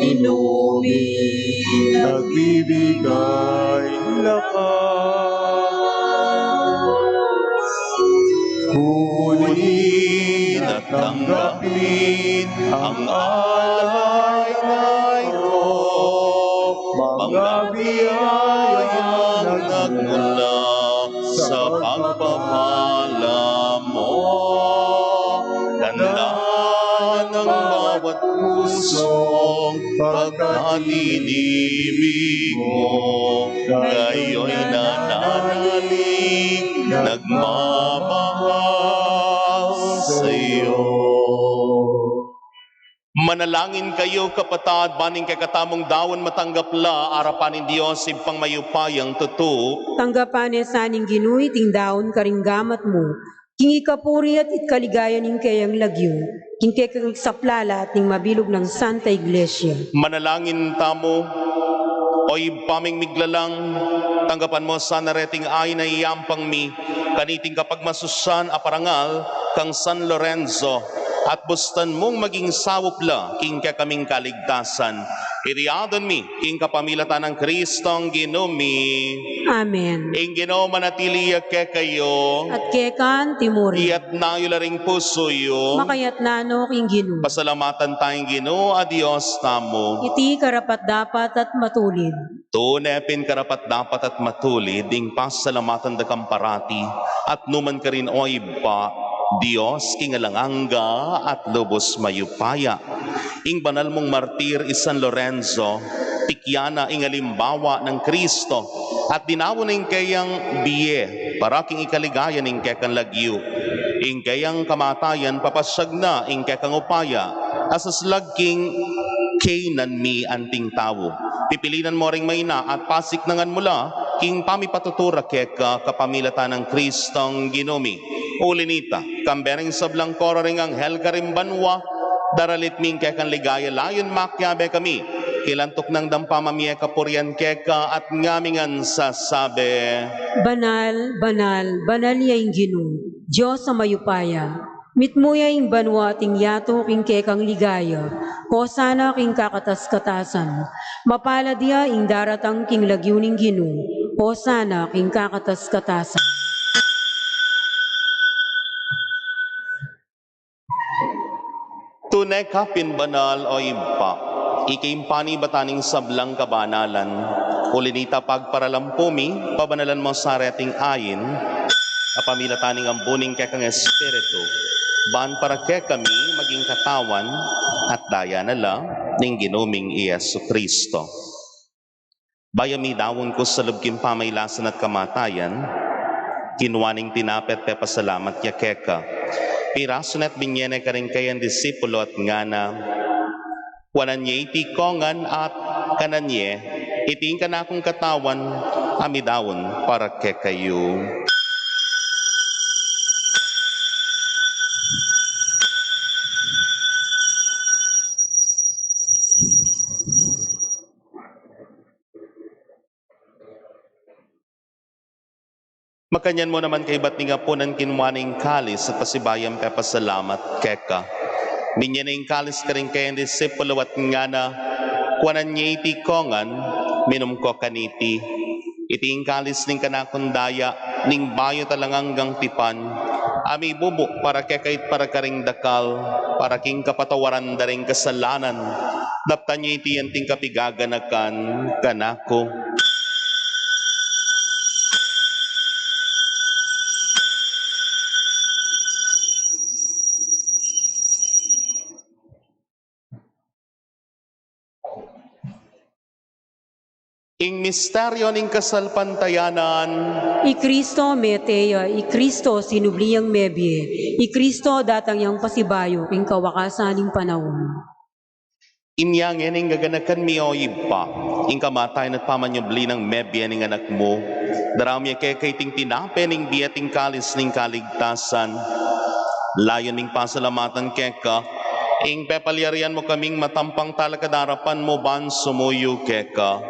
inumin, nagbibigay lakas. Kunin at tanggapin ang alay na ito, mga biyayang nagmula sa pagpapala mo. Ganda ng bawat pusong pagkatinibig mo, ngayo'y nananalig, nagmamahal sa'yo. Manalangin kayo kapatad, baning kakatamong dawon matanggapla, arapanin Diyos ipang mayupayang tutu. Tanggapan ni saning Ginoo iting daon karinggamat mo, king ikapuri at ikaligayan ning kayang lagyo, king kekang saplala at ning mabilog ng Santa Iglesia. Manalangin tamo, oy paming miglalang, Tanggapan mo sa nareting ay na iyampang mi, kaniting kapag masusan aparangal, kang San Lorenzo, at bustan mong maging sawupla, king kaming kaligtasan. Iriadon mi, king kapamilatan ng Kristong ginumi. Amen. Ing Ginoo manatili ke kayo, At kekan timuri, iyat na yung puso yo. makayat nano king Ginoo. Pasalamatan tayong Ginoo, a Diyos tamo. Iti karapat dapat at matulid. Tunepin karapat dapat at matulid, ing pasalamatan da kamparati, at numan ka rin o iba, Diyos kingalanganga at lubos mayupaya. Ing banal mong martir San Lorenzo, tikyana ing alimbawa ng Kristo, at dinawo ng kayang biye, para king ikaligayan ing kekang lagyu. Ing kayang kamatayan papasyag na ing kekang upaya, asas lagking kainan mi anting tawo. Pipilinan mo ring mayna at pasik nangan mula, king pamipatutura keka kapamilatan ng Kristong ginumi. Ulinita, kambering sablang kora ring anghel karimbanwa, daralit ming kekan ligaya layon makyabe kami. Kilantok ng dampamamye kapurian keka at ngamingan sasabe. Banal, banal, banal yaing Ginoo, Diyos sa mayupaya. Mitmuya ing banwa ting yato king kekang ligaya, ko sana king kakatas-katasan. Mapalad ya ing daratang king lagyuning Ginoo, ko sana king kakatas-katasan. Tunay kapin banal o impa, ikimpani bataning sablang kabanalan, ulinita pagparalampumi, pabanalan mo sa reting ayin, apamilataning ambuning kekang espiritu, ban para ke kami maging katawan, at daya na lang ning ginuming Iesu Kristo. Bayami dawon ko sa lubking pamaylasan at kamatayan, kinuwaning tinapet pe pasalamat ya keka. Piraso na't binyene ka rin kayan disipulo at ngana, wanan niya iti kongan at kananye, iting ka na akong katawan, amidawon para ke kayo. Makanyan mo naman kay ba't nga po ng kinwaning kalis at pasibayang pepasalamat keka. Minyaning kalis ka rin kayan disipulo at nga na kuwanan niya iti kongan, minum ko kaniti. Iting kalis ning kanakundaya, ning bayo talanganggang tipan. Ami bubuk para kekait para karing dakal, para king kapatawaran daring kasalanan. Daptan niya iti yanting kapigaganakan kanako. Ing misteryo ning kasalpantayanan, I Kristo meteya, I Kristo sinubliyang mebye, I Kristo datang yang pasibayo, king kawakasaning panahon. inyang ing gaganakan mi o iba, ing kamatay at pamanyubli ng mebya ning anak mo, darami kay ting tinape ning biyating kalis ning kaligtasan, layon ning pasalamatan keka, ing pepalyarian mo kaming matampang talakadarapan mo ban sumuyo keka,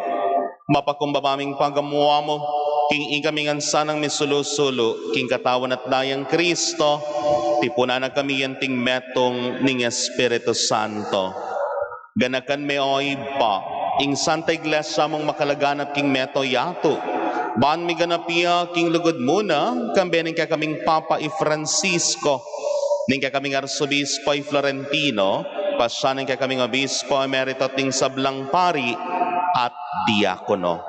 mapakumbabaming pagamuwa mo, king ingamingan sanang misulusulo, king katawan at dayang Kristo, tipunan na kami yanting metong ning Espiritu Santo. Ganakan me o iba, ing Santa Iglesia mong makalaganap king meto yato. Baan mi ganapia king lugod muna, kambe ning kaming Papa i Francisco, ning kaming Arsobispo i Florentino, pasya ning kaming Obispo Emerito ting sablang pari, at diakono.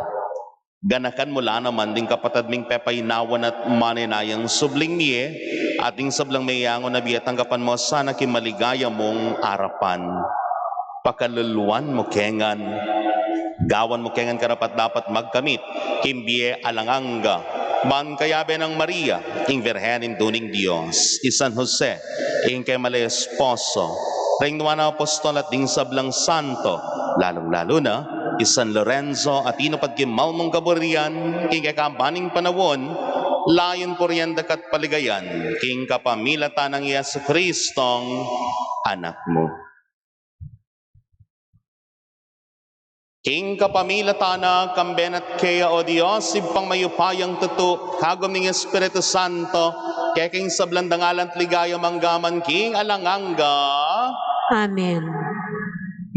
Ganakan mula naman ding kapatid ming pepaynawan at maninayang subling miye, ating sablang mayangon na biyatanggapan mo sana kimaligaya mong arapan. Pakaluluan mo kengan, gawan mo kengan karapat dapat magkamit, kimbiye alanganga, man kayabe ng Maria, ing Virhenin duning Diyos, San Jose, ing kay mali esposo, ring nuwan na apostol at ding sablang santo, lalong-lalo na, San Lorenzo at inupad kimal mong kaburian, king kakabaning panawon, layon po riyan dakat paligayan, king kapamilatan ng Yesu Kristong anak mo. King kapamilatana, kamben at kaya o Diyos, ibang mayupayang tuto, kagom ng Espiritu Santo, keking sa blandangalant ligaya manggaman king alanganga, Amen.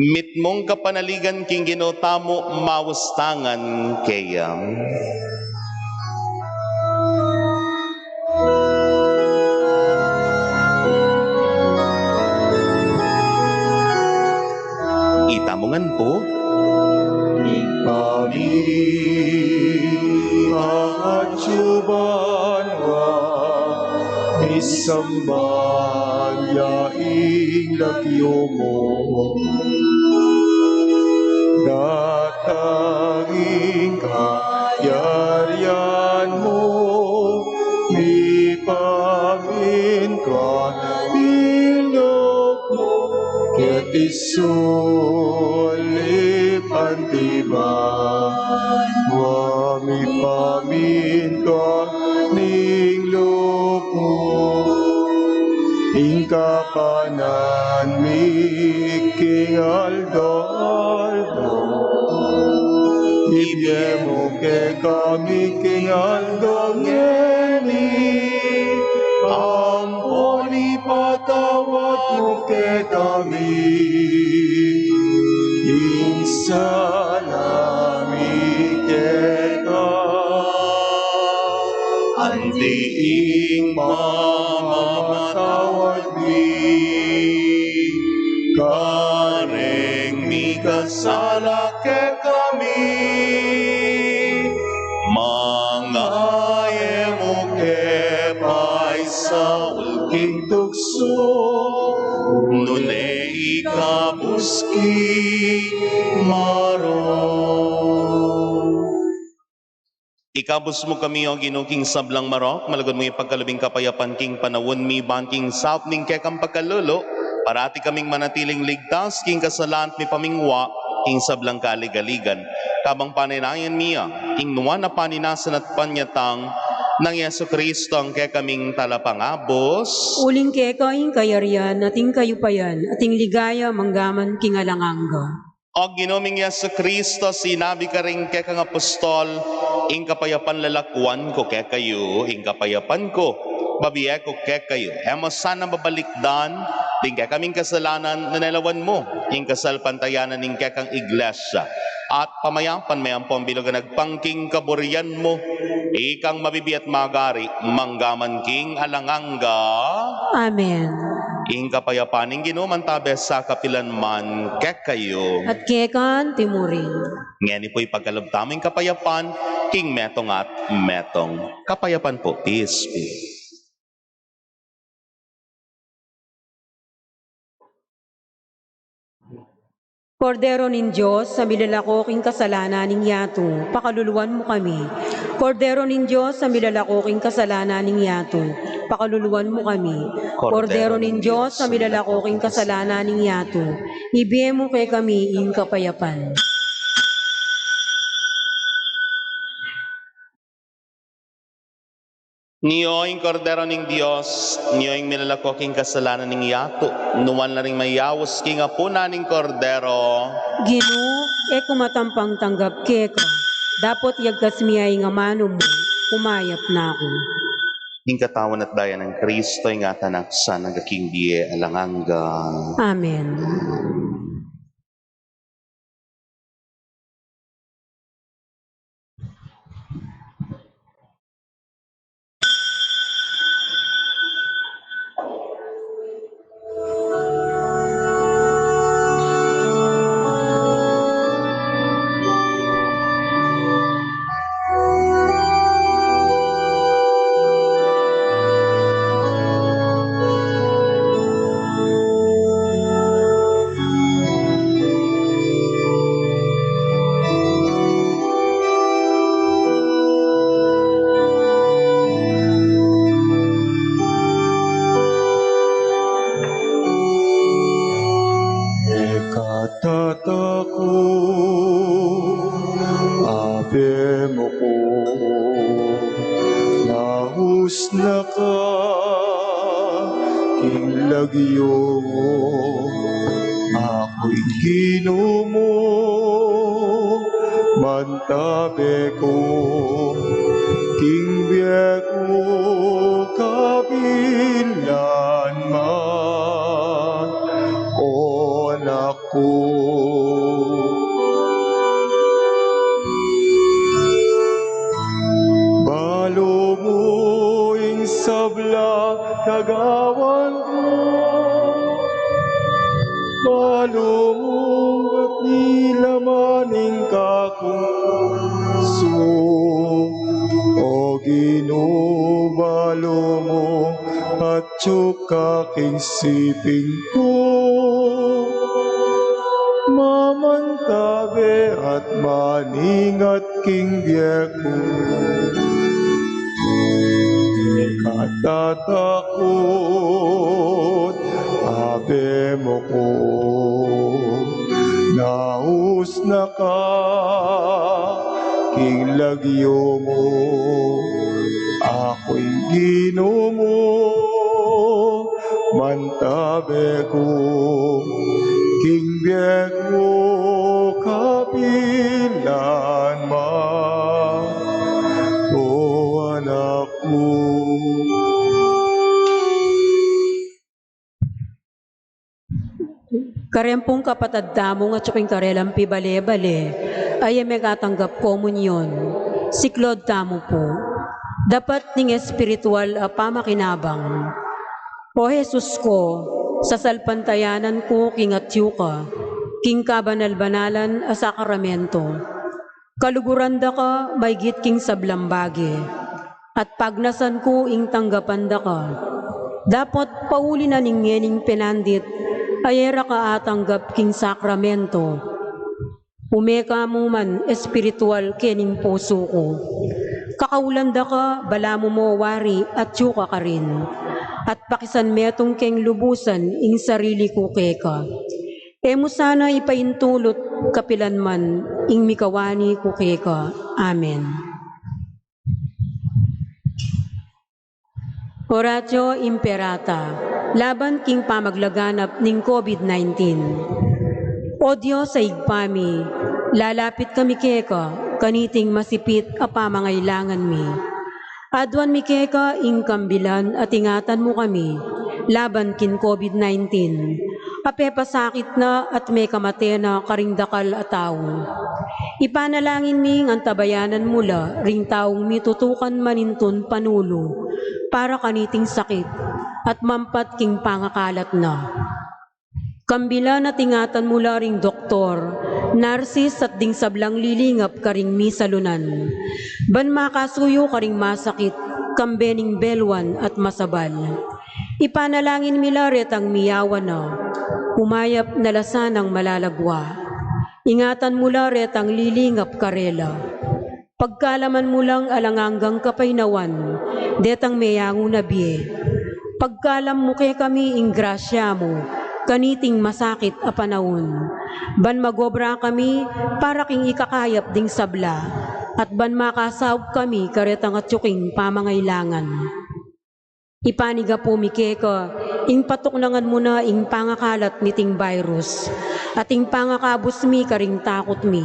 mit mong kapanaligan king ginotamo, mawustangan kaya. Itamungan po, Kami ang atsuban wa isambayaing lagyo mo datanging kayarian mo mi pamintuan ilog mo ket isulip antiban wami pamintuan ning loob mo ingka kanan miking aldo Ibyemo ke kami king aldo ngeni amponi patawat mo ke kami insalami ke ka andiing mamatawad mi kareng mi kasala ke kami mangaye mo ke paisa ulking tukso nune ikabuski maro. Ikabus mo kami o ginuking sablang marok, malagod mo ipagkalubing kapayapan king panawon mi banking south ning kekang pagkalulo, parati kaming manatiling ligtas king kasalant mi pamingwa king sablang kaligaligan. Kabang paninayan miya, ing nuwan na paninasan at panyatang ng Yesu Kristo ang kekaming talapangabos. Uling keka ing kayarian, ating kayupayan, ating ligaya manggaman king alanganga. O ginoming Yesu Kristo, sinabi ka rin kekang apostol, ing kapayapan lalakwan ko kekayo, ing kapayapan ko, babiye ko kekayo. Emo sana mabalikdan, ting kekaming kasalanan na nalawan mo, ing kasalpantayanan ning kekang iglesia. At pamayapan mayampo ang bilogan nagpangking kaburian mo, ikang mabibiat magari, manggaman king alanganga. Amen. Ing kapayapaning ginuman tabe sa kapilanman kekayo. At kekan timurin. Ngani po'y pagkalabtaming kapayapan, king metong at metong. Kapayapan po, peace, peace. Kordero nin Diyos, sa milalakoking kasalanan ning yato, pakaluluwan mo kami. Kordero nin Diyos, sa milalakoking kasalanan ning yato, pakaluluwan mo kami. Kordero nin Diyos, sa milalakoking kasalanan ning yato, ibiye mo kay kami ing kapayapan. Niyoing kordero ning Diyos, niyoing milalakoking kasalanan ning yato, nuwan na ring mayawos king apuna ning kordero. Gino, kumatampang tanggap keka, dapat yagkas miyay nga mano mo, umayap na ako. Ing katawan at dayan ng Kristo, ing atanak sa nagaking biye alanganga. Amen. Ekatatako, abe mo ko, nahus na ka, king lagyo, ako'y ginumo, mantabe ko, king bieko kabilan man, o anak ko. Balo mo ing sabla kagawan ko, balo mo at nilamaning kakunso, o ginubalo mo at tsukaking siping ko, mamantabe at maningat king biyeko. Katatakot, abe mo ko, naus na ka, king lagyo mo, ako'y ginumo, mantabe ko, king biyeko kapilan man, o anak ko. Karempong kapatadamong at suking karelampi bale-bale, ay may katanggap komunyon. Siklod tamo po. Dapat ning espiritual pamakinabang. O Jesus ko, sa salpantayanan ko king atyuka, king kabanal-banalan a sakramento. Kaluguran da ka, maygit king sablambagi. At pagnasan ko ing tanggapan da ka. Dapat pauli na ningyening penandit, ayera ka atanggap king sakramento. Umeka mo man espiritual kening puso ko. Kakaulanda ka, bala mo mo wari at yuka ka rin. At pakisan metong keng lubusan ing sarili ko keka. Emo sana ipaintulot kapilan man ing mikawani ko keka. Amen. Oratio Imperata, laban king pamaglaganap ning COVID-19. O Diyos sa igpami, lalapit kami keka, kaniting masipit a pamangailangan mi. Adwan mi keka ing kambilan at ingatan mo kami, laban kin COVID-19. Apepasakit na at may kamate na karingdakal a tao. Ipanalangin mi ang tabayanan mula, ring taong mitutukan manintun panulo, para kaniting sakit, at mampat king pangakalat na. Kambila na tingatan mula ring doktor, narsis at ding sablang lilingap karing misalunan. Ban makasuyo karing masakit, kambening belwan at masabal. Ipanalangin milaret ang miyawan na, umayap na lasanang malalagwa. Ingatan mula ret ang lilingap karela. Pagkalaman mo lang alanganggang kapainawan, detang meyango na biye. Pagkalam mo kay kami ing grasya mo, kaniting masakit a panahon. Ban magobra kami, para king ikakayap ding sabla, at ban makasawag kami karetang at yuking pamangailangan. Ipaniga po mi keka, ing patuknangan mo na ing pangakalat niting virus, at ing pangakabus mi karing takot mi.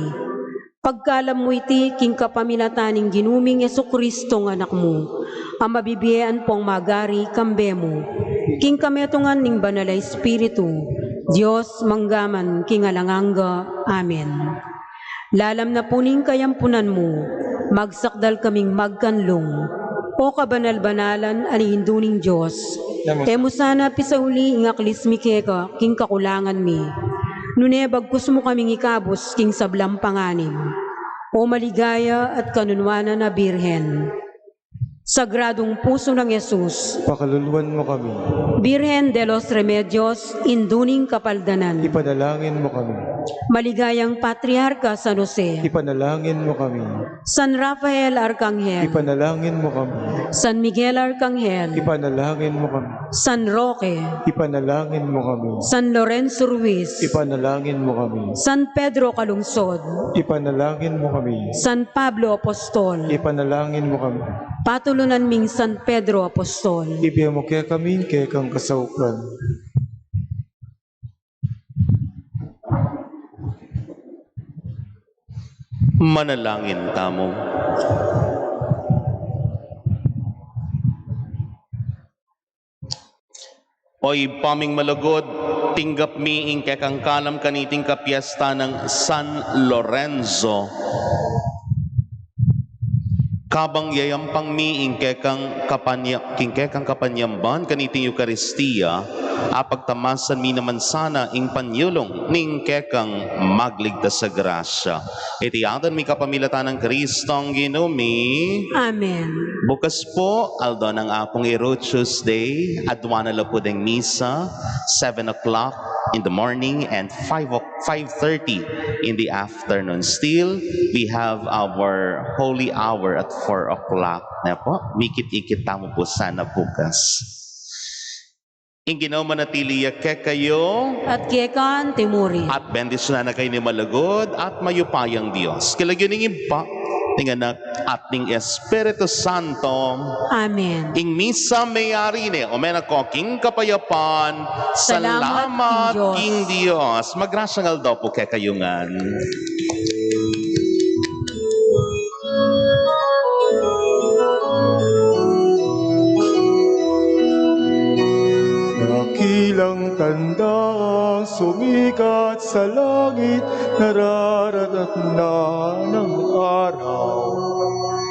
Pagkalam mo iti, king kapamilataning ginuming Jesucristo ng anak mo, ang mabibiyaan pong magari kambe mo. King kametungan ning banala Espiritu, Diyos manggaman king alanganga. Amen. Lalam na puning kayampunan mo, magsakdal kaming magkanlong, o kabanal-banalan alihinduning Diyos. Emo sana pisauli ing aklis mi keka, king kakulangan mi. Nune bagkus mo kaming ikabos king sablam panganim, o maligaya at kanunwana na Birhen. Sagradong puso ng Yesus, Pakaluluan mo kami, Birhen de los Remedios, induning kapaldanan. ipanalangin mo kami, Maligayang Patriarka San Jose, ipanalangin mo kami, San Rafael Arcangel, ipanalangin mo kami, San Miguel Arcangel, ipanalangin mo kami, San Roque, ipanalangin mo kami, San Lorenzo Ruiz, ipanalangin mo kami, San Pedro Calungsod, ipanalangin mo kami, San Pablo Apostol, ipanalangin mo kami, patulunan ming San Pedro Apostol. ibigay mo kaya kami kaya kang kasaukan. Manalangin tamo. Oy paming malugod, tinggap mi ing kekang kalam kaniting kapiesta ng San Lorenzo. Kabang yayampang mi ing kekang kapanyamban kaniting Eucharistia, apagtamasan mi naman sana ing panyulong ning kekang magligtas sa grasya. Iti adan mi kapamilatan ng Kristong Ginumi. Amen. Bukas po, aldo ng akong Irochus Day, adwa na po ding misa, 7 o'clock in the morning and 5:30 in the afternoon. Still, we have our holy hour at 4 o'clock. Na po, mikit-ikit tamo po sana bukas. Inginaw manatiliya ke kayo, At kekan timuri. at bendisyon na kayo ni malagod at mayupayang Diyos. Kilagyan ng iba, tinganak at ning Espiritu Santo, Amen. ing misa mayari ni omena ko king kapayapan, Salamat, salamat King Diyos. king Diyos. Magrasyang daw po kay kayungan. Dakilang tanda ang sumikat sa langit, nararatat na ng araw.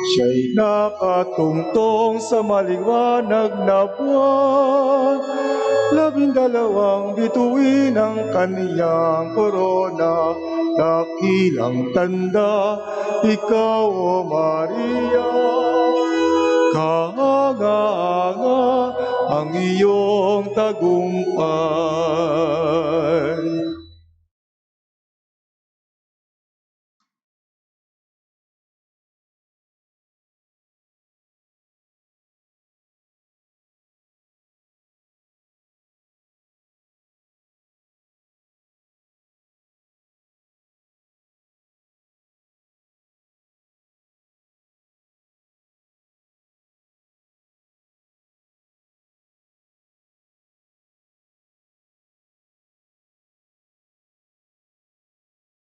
Siya'y nakatungtong sa maliwanag na buwan, 12 bituin ang kaniyang korona. Dakilang tanda, ikaw o Maria, kahanga-hanga ang iyong tagumpay.